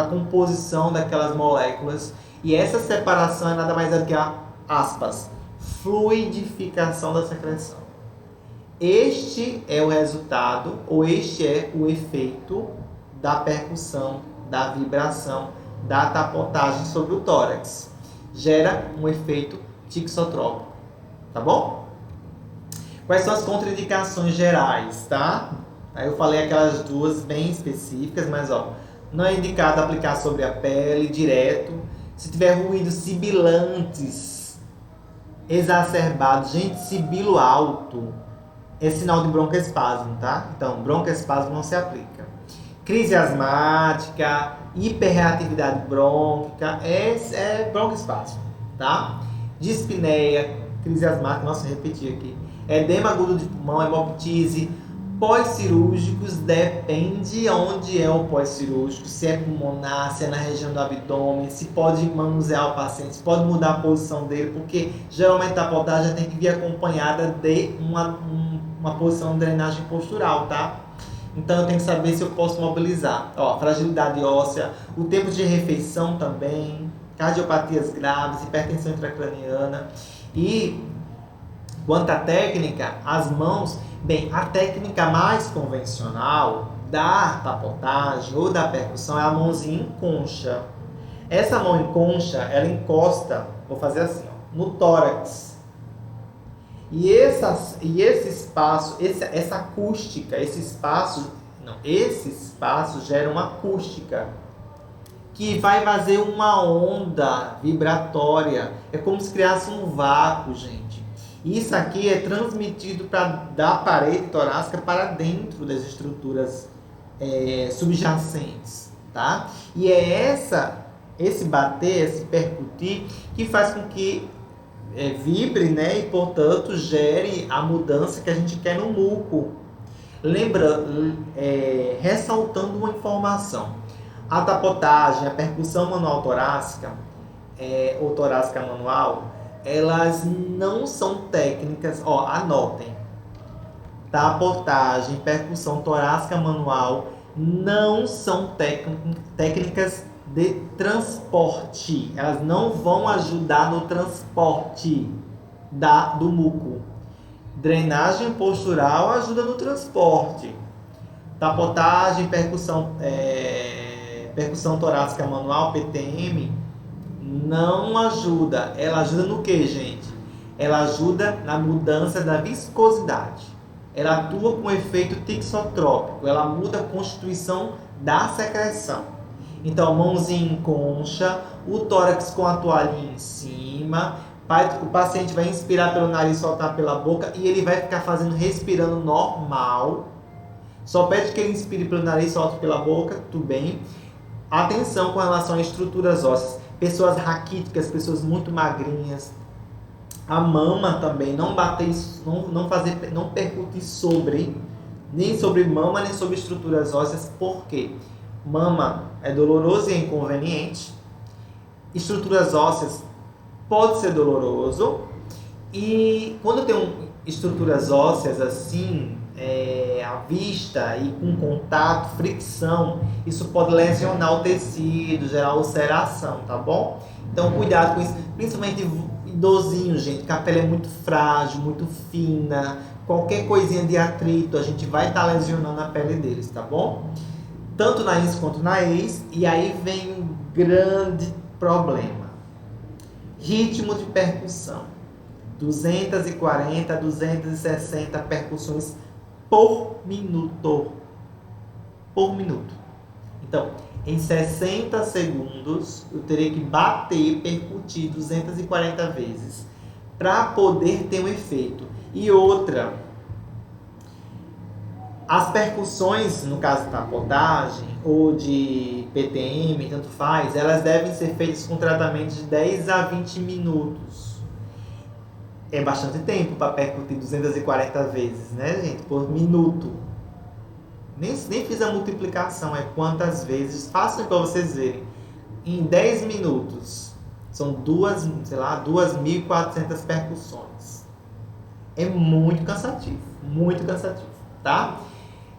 composição daquelas moléculas. E essa separação é nada mais do que aspas, fluidificação da secreção. Este é o resultado, ou este é o efeito da percussão, da vibração, da tapotagem sobre o tórax. Gera um efeito tixotrópico, tá bom? Quais são as contraindicações gerais, tá? Aí eu falei aquelas duas bem específicas, mas não é indicado aplicar sobre a pele direto. Se tiver ruídos sibilantes, exacerbados, gente, sibilo alto, é sinal de broncoespasmo, tá? Então, broncoespasmo não se aplica. Crise asmática, hiperreatividade brônquica, é broncoespasmo, tá? Dispneia, crise asmática, nossa, repetir aqui. Edema agudo de pulmão, hemoptise, pós-cirúrgicos, depende onde é o pós-cirúrgico, se é pulmonar, se é na região do abdômen, se pode manusear o paciente, se pode mudar a posição dele, porque geralmente a tapotagem tem que vir acompanhada de uma posição de drenagem postural, tá? Então eu tenho que saber se eu posso mobilizar. Fragilidade óssea, o tempo de refeição também, cardiopatias graves, hipertensão intracraniana. E quanto à técnica, as mãos, a técnica mais convencional da tapotagem ou da percussão é a mãozinha em concha. Essa mão em concha, ela encosta, vou fazer assim, no tórax. E esse espaço, essa acústica, esse espaço gera uma acústica que vai fazer uma onda vibratória. É como se criasse um vácuo, gente. Isso aqui é transmitido da parede torácica para dentro das estruturas subjacentes, tá? E é esse bater, esse percutir, que faz com que vibre, né? E, portanto, gere a mudança que a gente quer no muco. Ressaltando uma informação. A tapotagem, a percussão manual torácica, ou torácica manual, elas não são técnicas, anotem. Tapotagem, percussão torácica manual não são técnicas de transporte. Elas não vão ajudar no transporte do muco. Drenagem postural ajuda no transporte. Tapotagem, percussão torácica manual, PTM, não ajuda. Ela ajuda no que, gente? Ela ajuda na mudança da viscosidade. Ela atua com efeito tixotrópico. Ela muda a constituição da secreção. Então, mãozinha em concha, o tórax com a toalhinha em cima. O paciente vai inspirar pelo nariz, soltar pela boca e ele vai ficar respirando normal. Só pede que ele inspire pelo nariz, solte pela boca, tudo bem. Atenção com relação a estruturas ósseas. Pessoas raquíticas, pessoas muito magrinhas. A mama também, não percutir nem sobre mama, nem sobre estruturas ósseas. Por quê? Mama é doloroso e é inconveniente. Estruturas ósseas pode ser doloroso. E quando eu tenho estruturas ósseas assim, à vista e com contato, fricção, isso pode lesionar o tecido, gerar ulceração, tá bom? Então cuidado com isso, principalmente idosinho, gente, porque a pele é muito frágil, muito fina, qualquer coisinha de atrito, a gente vai estar lesionando a pele deles, tá bom? Tanto na ins quanto na ex, e aí vem um grande problema. Ritmo de percussão. 240 a 260 percussões por minuto. Por minuto. Então, em 60 segundos, eu teria que bater e percutir 240 vezes para poder ter um efeito. E outra, as percussões, no caso de tapotagem ou de PTM, tanto faz, elas devem ser feitas com tratamento de 10 a 20 minutos. É bastante tempo para percutir 240 vezes, né, gente? Por minuto. Nem fiz a multiplicação, é quantas vezes. Façam para vocês verem. Em 10 minutos, são 2.400 percussões. É muito cansativo, tá?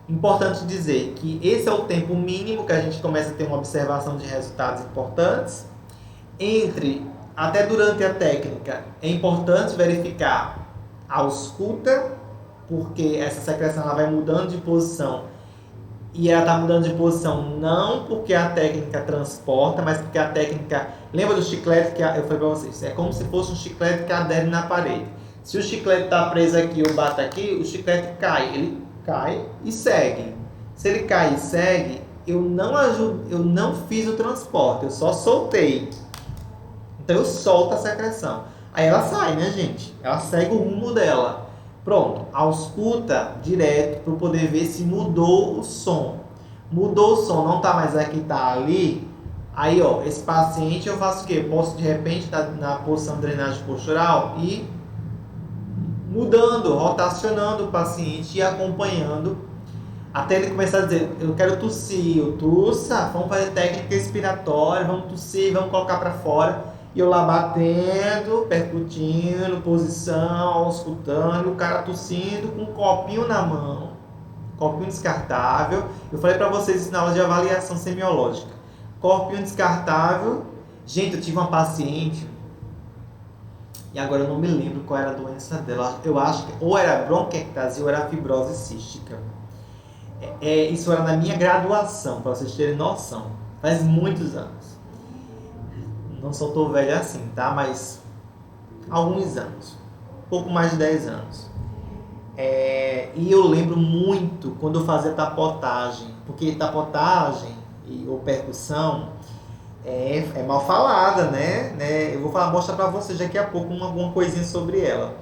Importante dizer que esse é o tempo mínimo que a gente começa a ter uma observação de resultados importantes. Até durante a técnica, é importante verificar a ausculta, porque essa secreção ela vai mudando de posição. E ela está mudando de posição não porque a técnica transporta, mas porque a técnica... Lembra do chiclete que eu falei para vocês? É como se fosse um chiclete que adere na parede. Se o chiclete está preso aqui ou bate aqui, o chiclete cai. Ele cai e segue. Se ele cai e segue, eu não fiz o transporte, eu só soltei. Então eu solto a secreção. Aí ela sai, né, gente? Ela segue o rumo dela. Pronto, ausculta direto para poder ver se mudou o som. Mudou o som, não tá mais aqui, tá ali. Aí, ó, esse paciente eu faço o quê? Posso de repente estar na posição de drenagem postural e mudando, rotacionando o paciente e acompanhando até ele começar a dizer, eu quero tossir, eu tussa, vamos fazer técnica respiratória, vamos tossir, vamos colocar para fora. E eu lá batendo, percutindo, posição, auscultando, o cara tossindo com um copinho na mão, copinho descartável. Eu falei para vocês isso na aula de avaliação semiológica. Copinho descartável. Gente, eu tive uma paciente, e agora eu não me lembro qual era a doença dela. Eu acho que ou era bronquiectasia ou era fibrose cística. Isso era na minha graduação, para vocês terem noção. Faz muitos anos. Não sou tão velho assim, tá? Mas alguns anos. Pouco mais de 10 anos. E eu lembro muito quando eu fazia tapotagem. Porque tapotagem ou percussão é mal falada, né? Eu vou mostrar pra vocês daqui a pouco alguma coisinha sobre ela.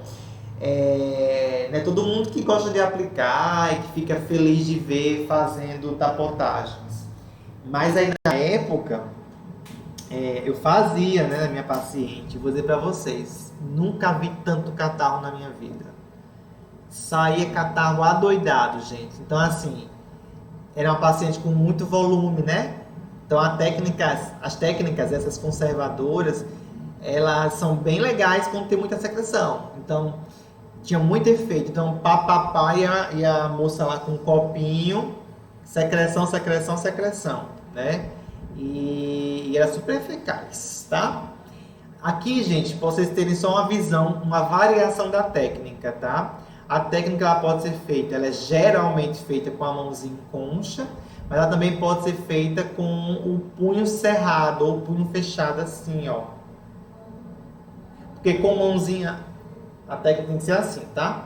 Não é todo mundo que gosta de aplicar e que fica feliz de ver fazendo tapotagens. Mas aí na época... eu fazia, né, na minha paciente, vou dizer para vocês, nunca vi tanto catarro na minha vida. Saía catarro adoidado, gente. Então, assim, era uma paciente com muito volume, né? Então, as técnicas, essas conservadoras, elas são bem legais quando tem muita secreção. Então, tinha muito efeito. Então, e a moça lá com um copinho, secreção, né? E era super eficaz, tá? Aqui, gente, para vocês terem só uma visão, uma variação da técnica, tá? A técnica ela pode ser feita, ela é geralmente feita com a mãozinha em concha, mas ela também pode ser feita com o punho cerrado ou o punho fechado assim, ó. Porque com mãozinha, a técnica tem que ser assim, tá?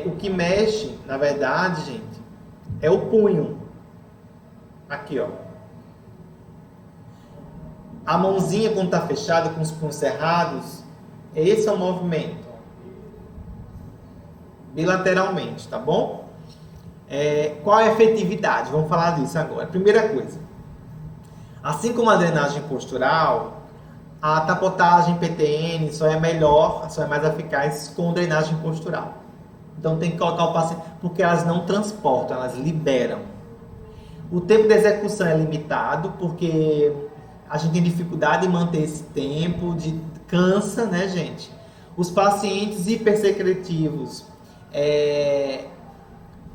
O que mexe, na verdade, gente, é o punho. Aqui, ó. A mãozinha quando tá fechada, com os punhos cerrados, esse é o movimento. Bilateralmente, tá bom? Qual é a efetividade? Vamos falar disso agora. Primeira coisa. Assim como a drenagem postural, a tapotagem PTN só é melhor, só é mais eficaz com drenagem postural. Então tem que colocar o paciente, porque elas não transportam, elas liberam. O tempo de execução é limitado, porque a gente tem dificuldade em manter esse tempo, cansa, né, gente? Os pacientes hipersecretivos,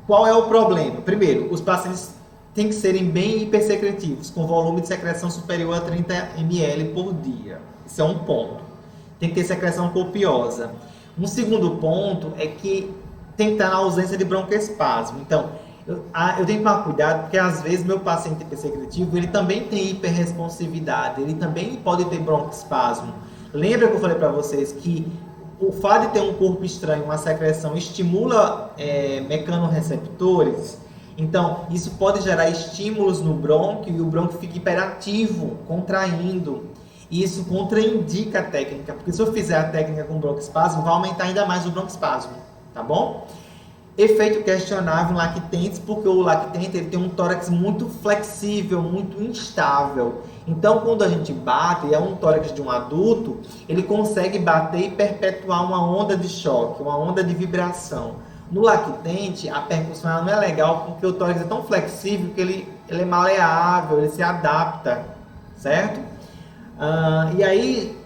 qual é o problema? Primeiro, os pacientes têm que serem bem hipersecretivos, com volume de secreção superior a 30 ml por dia. Isso é um ponto. Tem que ter secreção copiosa. Um segundo ponto é que tem que estar na ausência de broncoespasmo. Então, eu tenho que tomar cuidado, porque às vezes meu paciente hipersecretivo, ele também tem hiperresponsividade, ele também pode ter broncoespasmo. Lembra que eu falei para vocês que o fato de ter um corpo estranho, uma secreção, estimula mecanorreceptores? Então, isso pode gerar estímulos no brônquio e o brônquio fica hiperativo, contraindo. E isso contraindica a técnica, porque se eu fizer a técnica com broncoespasmo, vai aumentar ainda mais o broncoespasmo, tá bom? Efeito questionável em lactentes, porque o lactente ele tem um tórax muito flexível, muito instável. Então, quando a gente bate, e é um tórax de um adulto, ele consegue bater e perpetuar uma onda de choque, uma onda de vibração. No lactente, a percussão ela não é legal, porque o tórax é tão flexível que ele é maleável, ele se adapta, certo? E aí,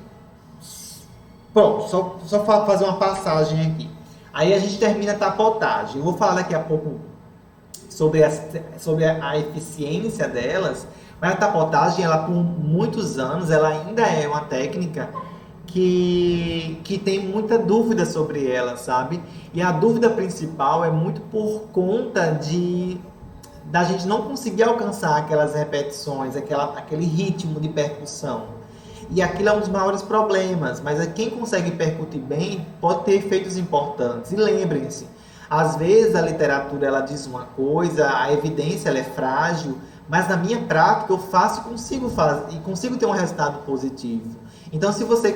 pronto, só fazer uma passagem aqui. Aí a gente termina a tapotagem. Eu vou falar daqui a pouco sobre a eficiência delas, mas a tapotagem, ela por muitos anos, ela ainda é uma técnica que tem muita dúvida sobre ela, sabe? E a dúvida principal é muito por conta da gente não conseguir alcançar aquelas repetições, aquele ritmo de percussão. E aquilo é um dos maiores problemas, mas quem consegue percutir bem pode ter efeitos importantes. E lembrem-se, às vezes a literatura ela diz uma coisa, a evidência ela é frágil, mas na minha prática eu faço e consigo ter um resultado positivo. Então se você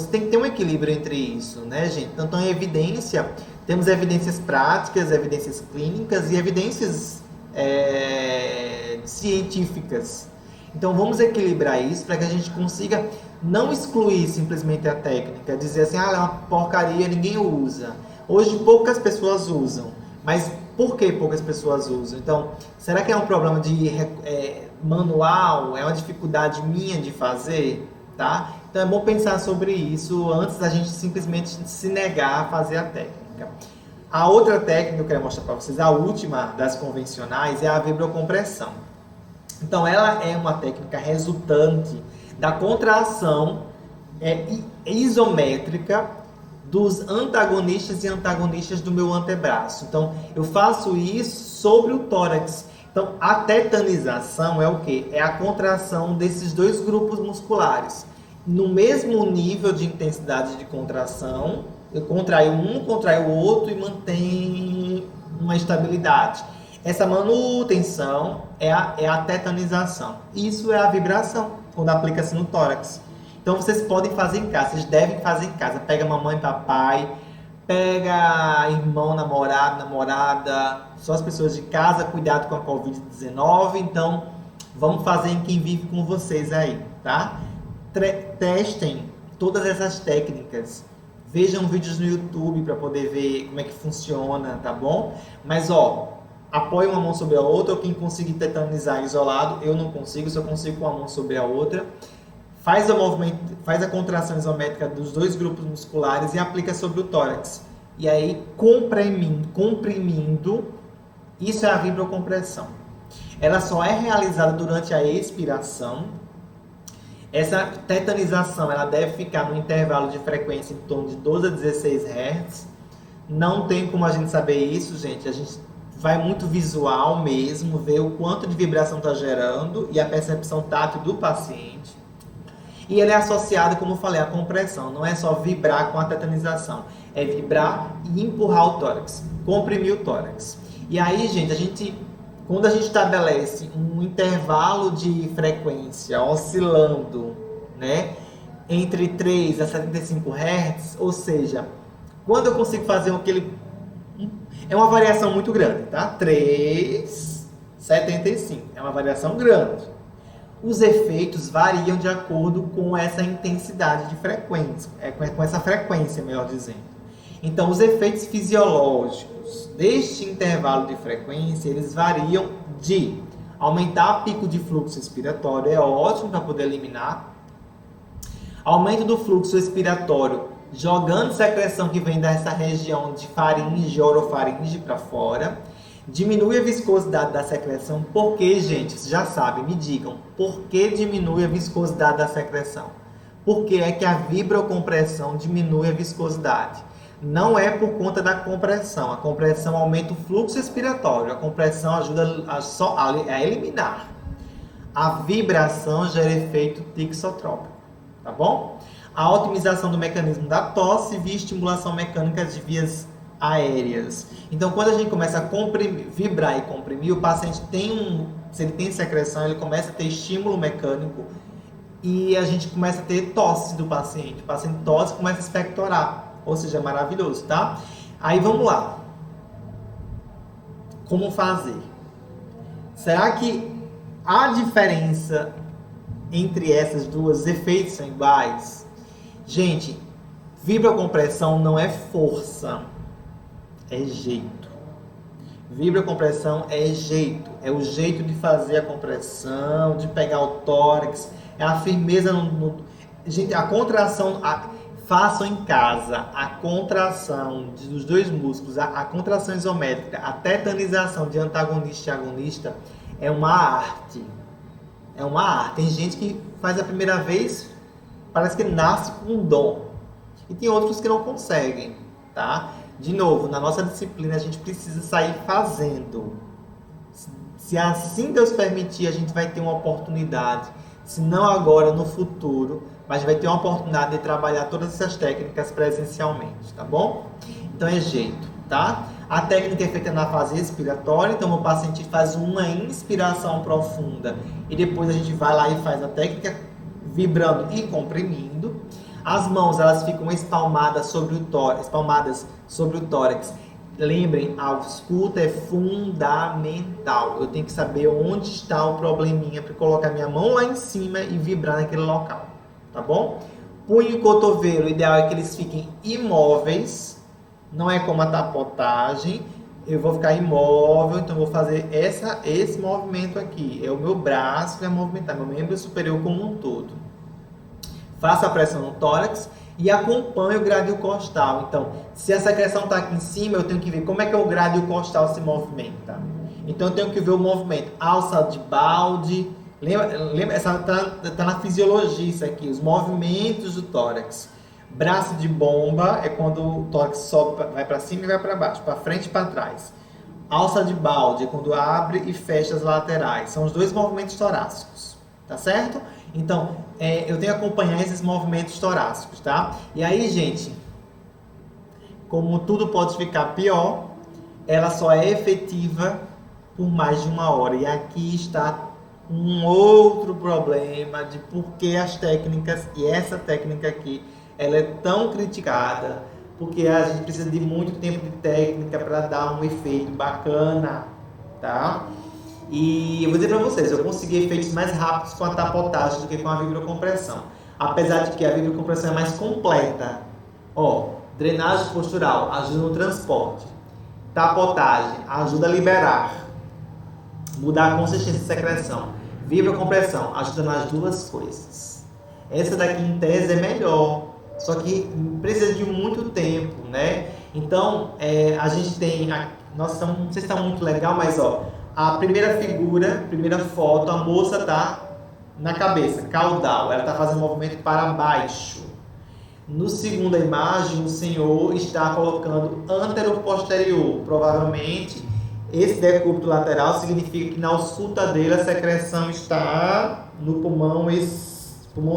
tem que ter um equilíbrio entre isso, né, gente? Então em evidência, temos evidências práticas, evidências clínicas e evidências científicas. Então vamos equilibrar isso para que a gente consiga não excluir simplesmente a técnica, dizer assim, é uma porcaria, ninguém usa. Hoje poucas pessoas usam, mas por que poucas pessoas usam? Então, será que é um problema de manual? É uma dificuldade minha de fazer? Tá? Então é bom pensar sobre isso antes da gente simplesmente se negar a fazer a técnica. A outra técnica que eu quero mostrar para vocês, a última das convencionais, é a vibrocompressão. Então, ela é uma técnica resultante da contração isométrica dos antagonistas e antagonistas do meu antebraço. Então, eu faço isso sobre o tórax. Então, a tetanização é o quê? É a contração desses dois grupos musculares. No mesmo nível de intensidade de contração, eu contraio um, contraio o outro e mantenho uma estabilidade. Essa manutenção é a tetanização. Isso é a vibração, quando aplica-se no tórax. Então, vocês podem fazer em casa, vocês devem fazer em casa. Pega mamãe, papai, pega irmão, namorado, namorada, só as pessoas de casa, cuidado com a Covid-19. Então, vamos fazer em quem vive com vocês aí, tá? Testem todas essas técnicas. Vejam vídeos no YouTube para poder ver como é que funciona, tá bom? Mas, apoie uma mão sobre a outra, ou quem conseguir tetanizar isolado, eu não consigo, só consigo com a mão sobre a outra. Faz a contração isométrica dos dois grupos musculares e aplica sobre o tórax. E aí, comprimindo, isso é a vibrocompressão. Ela só é realizada durante a expiração. Essa tetanização, ela deve ficar no intervalo de frequência em torno de 12 a 16 Hz. Não tem como a gente saber isso, gente. A gente vai muito visual mesmo, ver o quanto de vibração está gerando e a percepção tátil do paciente. E ele é associado, como eu falei, à compressão. Não é só vibrar com a tetanização. É vibrar e empurrar o tórax. Comprimir o tórax. E aí, gente, quando a gente estabelece um intervalo de frequência oscilando, né, entre 3 a 75 Hz, ou seja, quando eu consigo fazer aquele... É uma variação muito grande, tá? 3, 75. É uma variação grande. Os efeitos variam de acordo com essa intensidade de frequência, com essa frequência, melhor dizendo. Então, os efeitos fisiológicos deste intervalo de frequência, eles variam de Aumentar o pico de fluxo respiratório é ótimo para poder eliminar. Aumento do fluxo respiratório, jogando secreção que vem dessa região de faringe, orofaringe para fora. Diminui a viscosidade da secreção. Por que, gente? Vocês já sabem, me digam. Por que diminui a viscosidade da secreção? Porque é que a vibrocompressão diminui a viscosidade. Não é por conta da compressão. A compressão aumenta o fluxo respiratório. A compressão ajuda a eliminar. A vibração gera efeito tixotrópico. Tá bom? A otimização do mecanismo da tosse via estimulação mecânica de vias aéreas. Então, quando a gente começa a vibrar e comprimir, o paciente se ele tem secreção, ele começa a ter estímulo mecânico e a gente começa a ter tosse do paciente. O paciente tosse e começa a expectorar, ou seja, é maravilhoso, tá? Aí vamos lá. Como fazer? Será que a diferença entre essas duas efeitos são iguais? Gente, vibrocompressão não é força, é jeito. Vibrocompressão é jeito, é o jeito de fazer a compressão, de pegar o tórax, é a firmeza Gente, a contração, façam em casa a contração dos dois músculos, a contração isométrica, a tetanização de antagonista e agonista é uma arte. É uma arte. Tem gente que faz a primeira vez, parece que nasce com um dom. E tem outros que não conseguem, tá? De novo, na nossa disciplina a gente precisa sair fazendo. Se assim Deus permitir, a gente vai ter uma oportunidade. Se não agora, no futuro, mas vai ter uma oportunidade de trabalhar todas essas técnicas presencialmente, tá bom? Então é jeito, tá? A técnica é feita na fase respiratória, então o paciente faz uma inspiração profunda e depois a gente vai lá e faz a técnica vibrando e comprimindo. As mãos, elas ficam espalmadas sobre o tórax. Lembrem, a escuta é fundamental. Eu tenho que saber onde está o probleminha para colocar minha mão lá em cima e vibrar naquele local, tá bom? Punho e cotovelo, o ideal é que eles fiquem imóveis. Não é como a tapotagem. Eu vou ficar imóvel, então eu vou fazer esse movimento aqui. É o meu braço que vai movimentar, meu membro superior como um todo. Faça a pressão no tórax e acompanhe o grádio costal. Então, se a secreção está aqui em cima, eu tenho que ver como é que o grádio costal se movimenta. Então, eu tenho que ver o movimento. Alça de balde. Lembra essa tá na fisiologia isso aqui. Os movimentos do tórax. Braço de bomba é quando o tórax sobe, vai para cima e vai para baixo, para frente e para trás. Alça de balde é quando abre e fecha as laterais. São os dois movimentos torácicos, tá certo? Então, eu tenho que acompanhar esses movimentos torácicos, tá? E aí, gente, como tudo pode ficar pior, ela só é efetiva por mais de 1 hora. E aqui está um outro problema de por que as técnicas, e essa técnica aqui, ela é tão criticada, porque a gente precisa de muito tempo de técnica para dar um efeito bacana, tá? E eu vou dizer para vocês, eu consegui efeitos mais rápidos com a tapotagem do que com a vibrocompressão. Apesar de que a vibrocompressão é mais completa. Ó, drenagem postural ajuda no transporte. Tapotagem ajuda a liberar. Mudar a consistência de secreção. Vibrocompressão ajuda nas duas coisas. Essa daqui em tese é melhor. Só que precisa de muito tempo, né? Então, a gente tem... Nossa, não sei se está muito legal, mas ó... A primeira figura, primeira foto, a moça está na cabeça, caudal. Ela está fazendo movimento para baixo. No segunda imagem, o senhor está colocando antero-posterior. Provavelmente, esse decúbito lateral significa que na ausculta dele a secreção está no pulmão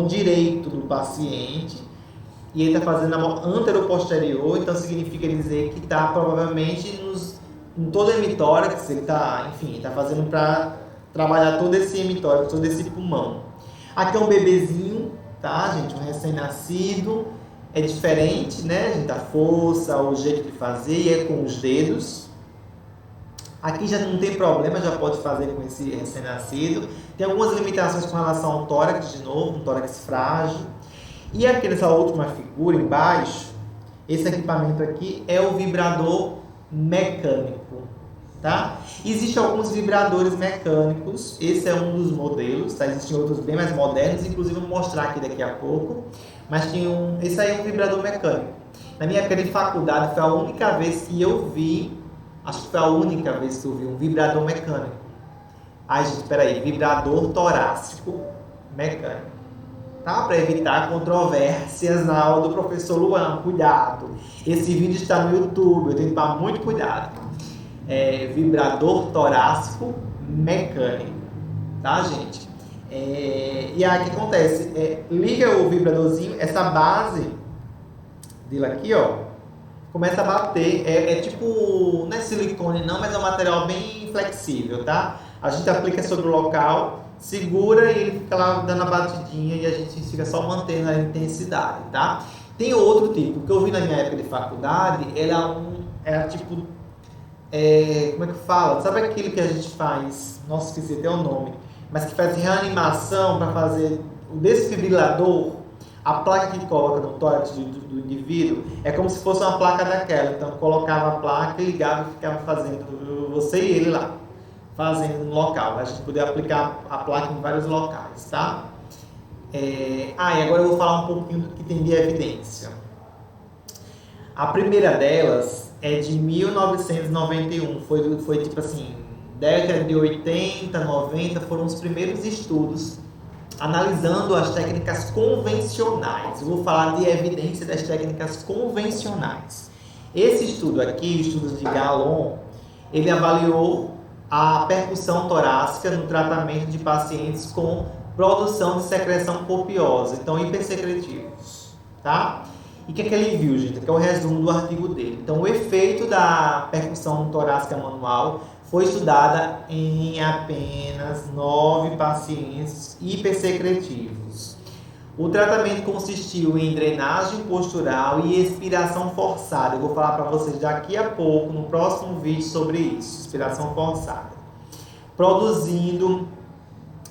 direito do paciente. E ele está fazendo antero-posterior, então significa dizer que está provavelmente em todo o hemitórax, ele está fazendo para trabalhar todo esse hemitórax, todo esse pulmão. Aqui é um bebezinho, tá, gente? Um recém-nascido. É diferente, né, gente? A força, o jeito de fazer, e é com os dedos. Aqui já não tem problema, já pode fazer com esse recém-nascido. Tem algumas limitações com relação ao tórax, de novo, um tórax frágil. E aqui nessa última figura, embaixo, esse equipamento aqui é o vibrador mecânico. tá? Existem alguns vibradores mecânicos, esse é um dos modelos, tá? Existem outros bem mais modernos, inclusive eu vou mostrar aqui daqui a pouco, mas esse aí é um vibrador mecânico. Na minha época de faculdade foi a única vez que eu vi, acho que foi a única vez que eu vi um vibrador mecânico. Ai, gente, peraí, vibrador torácico mecânico. Tá? Para evitar controvérsias na aula do professor Luan, cuidado. Esse vídeo está no YouTube, eu tenho que tomar muito cuidado. Vibrador torácico mecânico, tá, gente? E aí o que acontece? Liga o vibradorzinho, essa base dele aqui, ó, começa a bater. Tipo, não é silicone não, mas é um material bem flexível, tá? A gente aplica sobre o local, segura e ele fica lá dando a batidinha e a gente fica só mantendo a intensidade, tá? Tem outro tipo, que eu vi na minha época de faculdade, era tipo, como é que fala? Sabe aquilo que a gente faz, nossa, esqueci até o nome, mas que faz reanimação para fazer o desfibrilador, a placa que coloca no tórax do indivíduo, é como se fosse uma placa daquela, então colocava a placa, ligava e ficava fazendo, você e ele lá, fazendo no local, a gente poder aplicar a placa em vários locais, tá? E agora eu vou falar um pouquinho do que tem de evidência. A primeira delas é de 1991, foi tipo assim, década de 80, 90, foram os primeiros estudos analisando as técnicas convencionais. Eu vou falar de evidência das técnicas convencionais. Esse estudo aqui, o estudo de Gallon, ele avaliou a percussão torácica no tratamento de pacientes com produção de secreção copiosa, então hipersecretivos, tá? E o que ele viu, gente? Que é o resumo do artigo dele. Então, o efeito da percussão torácica manual foi estudada em apenas 9 pacientes hipersecretivos. O tratamento consistiu em drenagem postural e expiração forçada. Eu vou falar para vocês daqui a pouco, no próximo vídeo, sobre isso, expiração forçada. Produzindo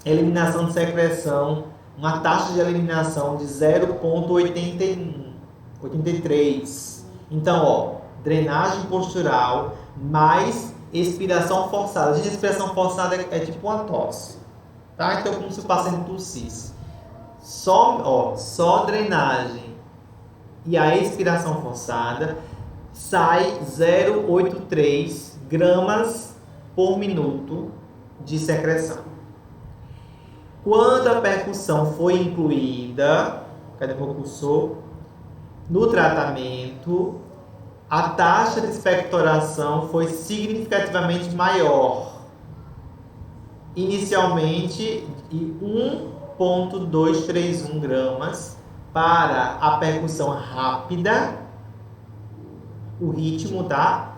eliminação de secreção, uma taxa de eliminação de 0,83. Então, ó, drenagem postural mais expiração forçada. A gente, expiração forçada é tipo uma tosse, tá? Então, como se o paciente tossisse. Só drenagem e a expiração forçada sai 0,83 gramas por minuto de secreção. Quando a percussão foi incluída, cadê o cursor? No tratamento, a taxa de expectoração foi significativamente maior. Inicialmente, de 1,231 gramas para a percussão rápida, o ritmo, tá?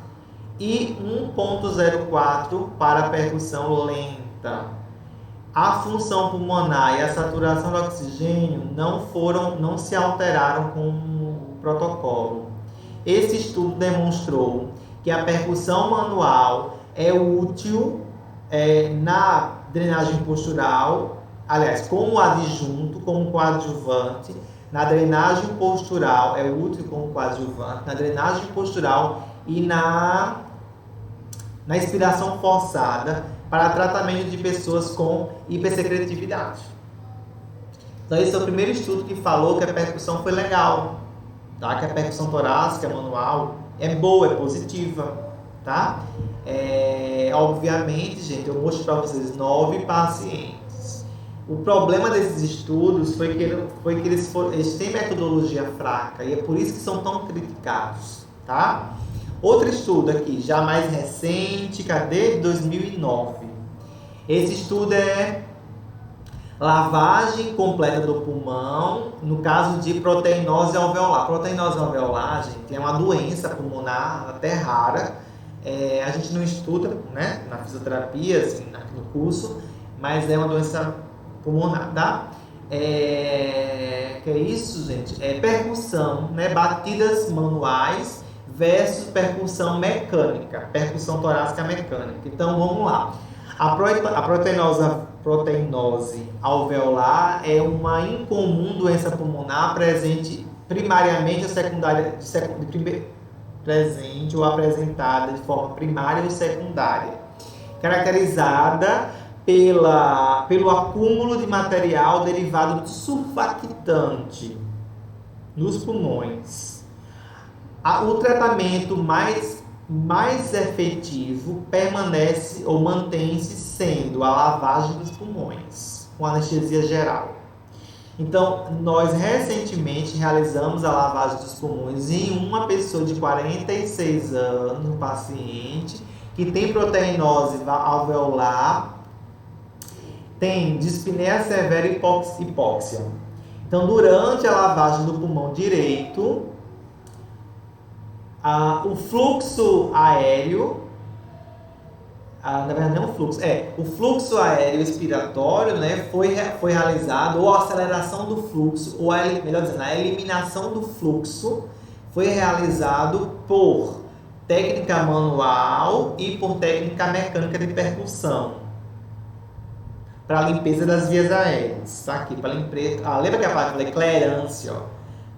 E 1,04 para a percussão lenta. A função pulmonar e a saturação de oxigênio não se alteraram com o protocolo. Esse estudo demonstrou que a percussão manual é útil na drenagem postural, aliás, como adjunto, como coadjuvante. Na drenagem postural é útil como coadjuvante, na drenagem postural e na expiração forçada para tratamento de pessoas com hipersecretividade. Então esse é o primeiro estudo que falou que a percussão foi legal, tá? Que a percussão torácica manual é boa, é positiva, tá? Obviamente, gente, eu mostro para vocês 9 pacientes. O problema desses estudos foi que eles têm metodologia fraca e é por isso que são tão criticados, tá? Outro estudo aqui, já mais recente, cadê? De 2009. Esse estudo é lavagem completa do pulmão, no caso de proteinose alveolar. Proteinose alveolar, gente, é uma doença pulmonar até rara. A gente não estuda, né, na fisioterapia, assim, no curso, mas é uma doença pulmonar, tá? Que é isso, gente? Percussão, né, batidas manuais versus percussão mecânica, percussão torácica mecânica. Então, vamos lá. A proteinose alveolar é uma incomum doença pulmonar presente primariamente ou presente ou apresentada de forma primária ou secundária, caracterizada pelo acúmulo de material derivado de surfactante nos pulmões. O tratamento mais efetivo permanece ou mantém-se sendo a lavagem dos pulmões, com anestesia geral. Então, nós recentemente realizamos a lavagem dos pulmões em uma pessoa de 46 anos, um paciente que tem proteinose alveolar, tem dispneia severa e hipóxia. Então, durante a lavagem do pulmão direito, o fluxo aéreo, na verdade não o fluxo, o fluxo aéreo expiratório, né, foi realizado, ou a aceleração do fluxo, ou melhor dizendo, a eliminação do fluxo foi realizado por técnica manual e por técnica mecânica de percussão, para a limpeza das vias aéreas, tá? Aqui, para limpeza, lembra que a parte falei clerância,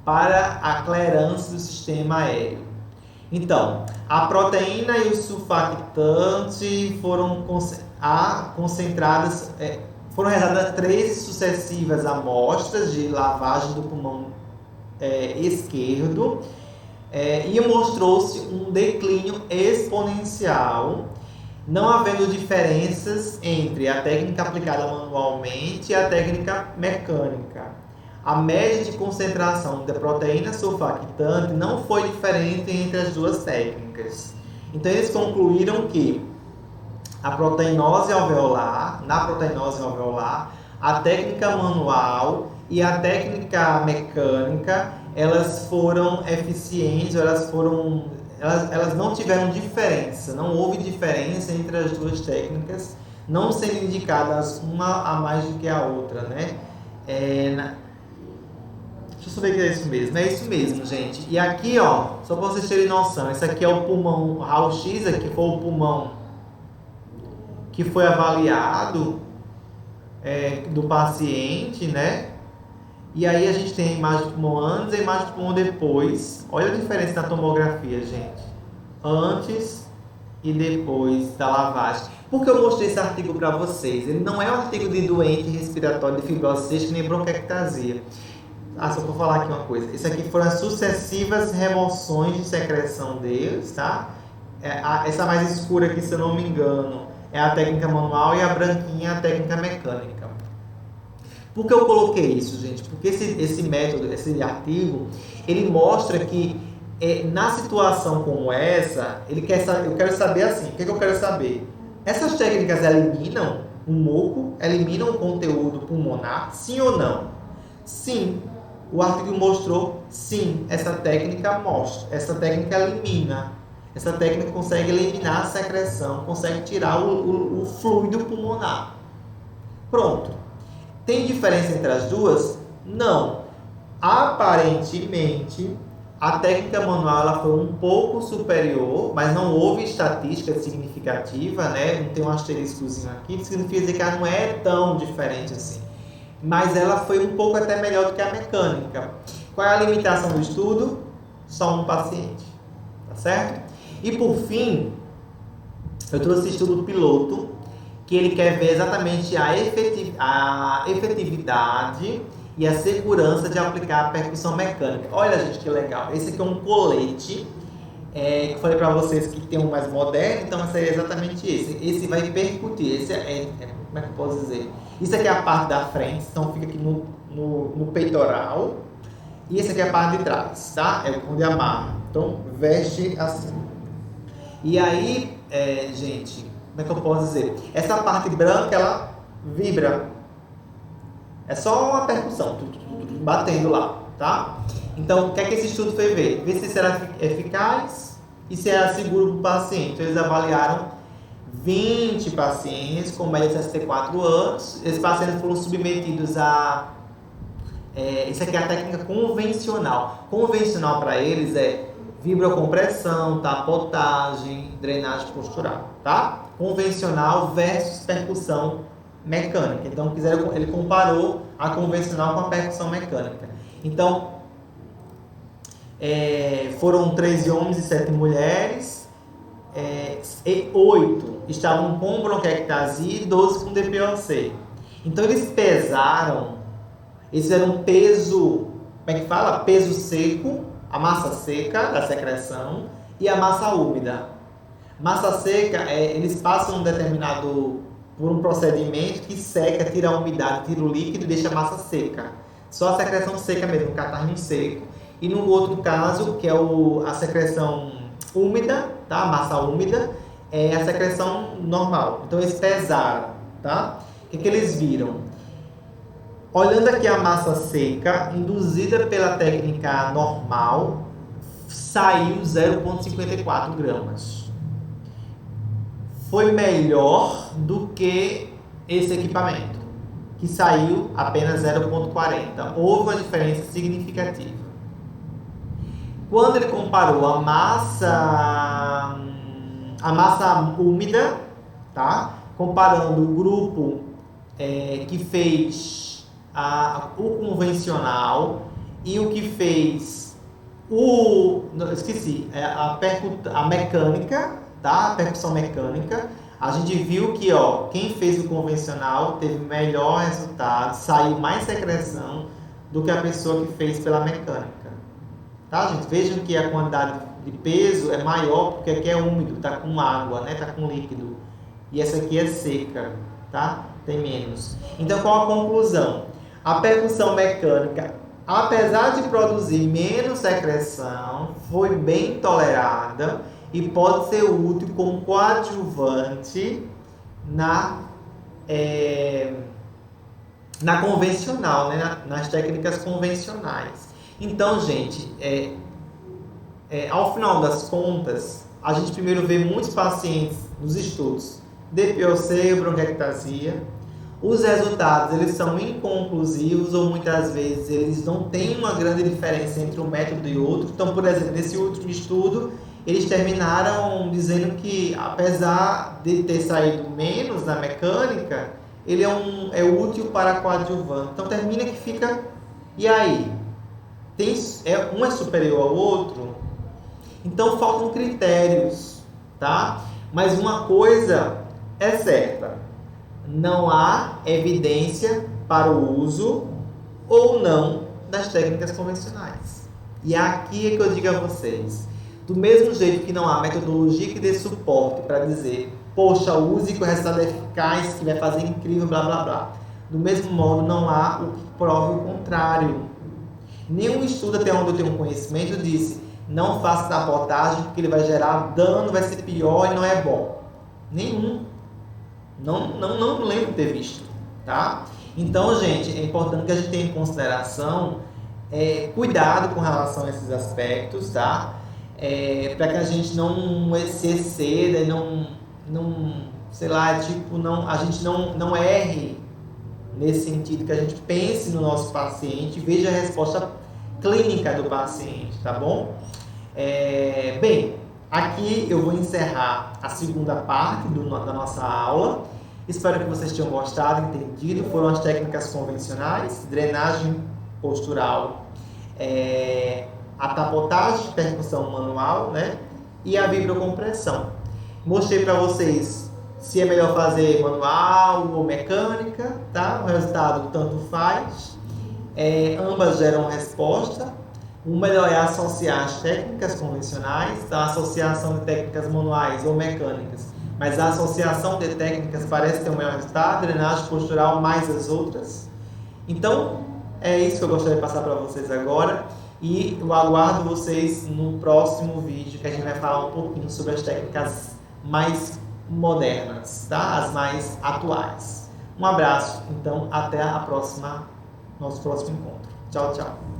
para a clerância do sistema aéreo. Então, a proteína e o surfactante foram concentradas, foram realizadas 3 sucessivas amostras de lavagem do pulmão esquerdo, e mostrou-se um declínio exponencial, não havendo diferenças entre a técnica aplicada manualmente e a técnica mecânica. A média de concentração da proteína surfactante não foi diferente entre as duas técnicas. Então, eles concluíram que na proteinose alveolar, a técnica manual e a técnica mecânica, elas foram eficientes, elas não tiveram diferença, não houve diferença entre as duas técnicas, não sendo indicadas uma a mais do que a outra, né? Deixa eu saber que é isso mesmo. É isso mesmo, gente. E aqui, ó, só para vocês terem noção, esse aqui é o pulmão, o raio-x aqui foi o pulmão que foi avaliado do paciente, né? E aí a gente tem a imagem do pulmão antes e a imagem do pulmão depois. Olha a diferença na tomografia, gente. Antes e depois da lavagem. Por que eu mostrei esse artigo para vocês? Ele não é um artigo de doente respiratório de fibrose cística nem bronquiectasia. Só vou falar aqui uma coisa. Isso aqui foram as sucessivas remoções de secreção deles, tá? Essa mais escura aqui, se eu não me engano, é a técnica manual e a branquinha é a técnica mecânica. Por que eu coloquei isso, gente? Porque esse método, esse artigo, ele mostra que na situação como essa, eu quero saber assim, o que eu quero saber? Essas técnicas eliminam o muco, eliminam o conteúdo pulmonar, sim ou não? Sim. O artigo mostrou, sim, essa técnica elimina. Essa técnica consegue eliminar a secreção, consegue tirar o fluido pulmonar. Pronto. Tem diferença entre as duas? Não. Aparentemente, a técnica manual ela foi um pouco superior, mas não houve estatística significativa, né? Não tem um asteriscozinho aqui, que significa dizer que ela não é tão diferente assim. Mas ela foi um pouco até melhor do que a mecânica. Qual é a limitação do estudo? Só um paciente, tá certo? E por fim, eu trouxe estudo piloto, que ele quer ver exatamente a efetividade e a segurança de aplicar a percussão mecânica. Olha, gente, que legal. Esse aqui é um colete, que eu falei para vocês que tem um mais moderno, então esse é exatamente esse. Esse vai percutir, esse como é que eu posso dizer? Isso aqui é a parte da frente, então fica aqui no peitoral. E esse aqui é a parte de trás, tá? É onde amarra. Então, veste assim. E aí, gente, como é que eu posso dizer? Essa parte branca, ela vibra. É só uma percussão, batendo lá, tá? Então, o que é que esse estudo foi ver? Ver se será eficaz e se era seguro para o paciente. Então, eles avaliaram 20 pacientes com média de 64 anos. Esses pacientes foram submetidos a... isso aqui é a técnica convencional. Convencional para eles é vibrocompressão, tapotagem, drenagem postural, tá? Convencional versus percussão mecânica. Então, ele comparou a convencional com a percussão mecânica. Então, Foram 13 homens e 7 mulheres, e 8 estavam com bronquiectasia e 12 com DPOC. Então eles pesaram, eles fizeram um peso, como é que fala? Peso seco, a massa seca da secreção e a massa úmida. Massa seca, eles passam por um procedimento que seca, tira a umidade, tira o líquido e deixa a massa seca. Só a secreção seca mesmo, o catarrinho seco. E no outro caso, que é a secreção úmida, tá? A massa úmida, é a secreção normal. Então eles pesaram, tá? O que eles viram? Olhando aqui a massa seca, induzida pela técnica normal, saiu 0,54 gramas. Foi melhor do que esse equipamento, que saiu apenas 0,40. Houve uma diferença significativa. Quando ele comparou a massa úmida, tá? Comparando o grupo que fez o convencional e o que fez a mecânica, tá? A percussão mecânica, a gente viu que quem fez o convencional teve melhor resultado, saiu mais secreção do que a pessoa que fez pela mecânica. Tá, gente? Vejam que a quantidade de peso é maior porque aqui é úmido, tá com água, né? Tá com líquido. E essa aqui é seca, tá? Tem menos. Então, qual a conclusão? A percussão mecânica, apesar de produzir menos secreção, foi bem tolerada e pode ser útil como coadjuvante na convencional, né? Nas técnicas convencionais. Então, gente, ao final das contas, a gente primeiro vê muitos pacientes nos estudos DPOC, bronquiectasia. Os resultados, eles são inconclusivos ou muitas vezes eles não têm uma grande diferença entre um método e outro. Então, por exemplo, nesse último estudo, eles terminaram dizendo que, apesar de ter saído menos na mecânica, ele é útil para coadjuvante. Então, termina que fica... E aí? Um é superior ao outro? Então, faltam critérios, tá? Mas uma coisa é certa. Não há evidência para o uso ou não das técnicas convencionais. E aqui é que eu digo a vocês, do mesmo jeito que não há metodologia que dê suporte para dizer, poxa, use que o resultado é eficaz, que vai fazer incrível, blá, blá, blá. Do mesmo modo, não há o que prove o contrário. Nenhum estudo até onde eu tenho conhecimento disse, não faça sabotagem porque ele vai gerar dano, vai ser pior e não é bom. Nenhum. Não lembro de ter visto, tá? Então, gente, é importante que a gente tenha em consideração cuidado com relação a esses aspectos, tá? Para que a gente não se exceda e a gente não erre nesse sentido, que a gente pense no nosso paciente, veja a resposta clínica do paciente, tá bom? Bem, aqui eu vou encerrar a segunda parte da nossa aula. Espero que vocês tenham gostado, entendido. Foram as técnicas convencionais, drenagem postural, a tapotagem, percussão manual, né? E a vibrocompressão. Mostrei para vocês se é melhor fazer manual ou mecânica, tá? O resultado tanto faz. Ambas geram resposta. O melhor é associar as técnicas convencionais, a associação de técnicas manuais ou mecânicas. Mas a associação de técnicas parece ter um melhor resultado, drenagem postural mais as outras. Então, é isso que eu gostaria de passar para vocês agora. E eu aguardo vocês no próximo vídeo, que a gente vai falar um pouquinho sobre as técnicas mais modernas, tá? As mais atuais. Um abraço, então, até nosso próximo encontro. Tchau, tchau.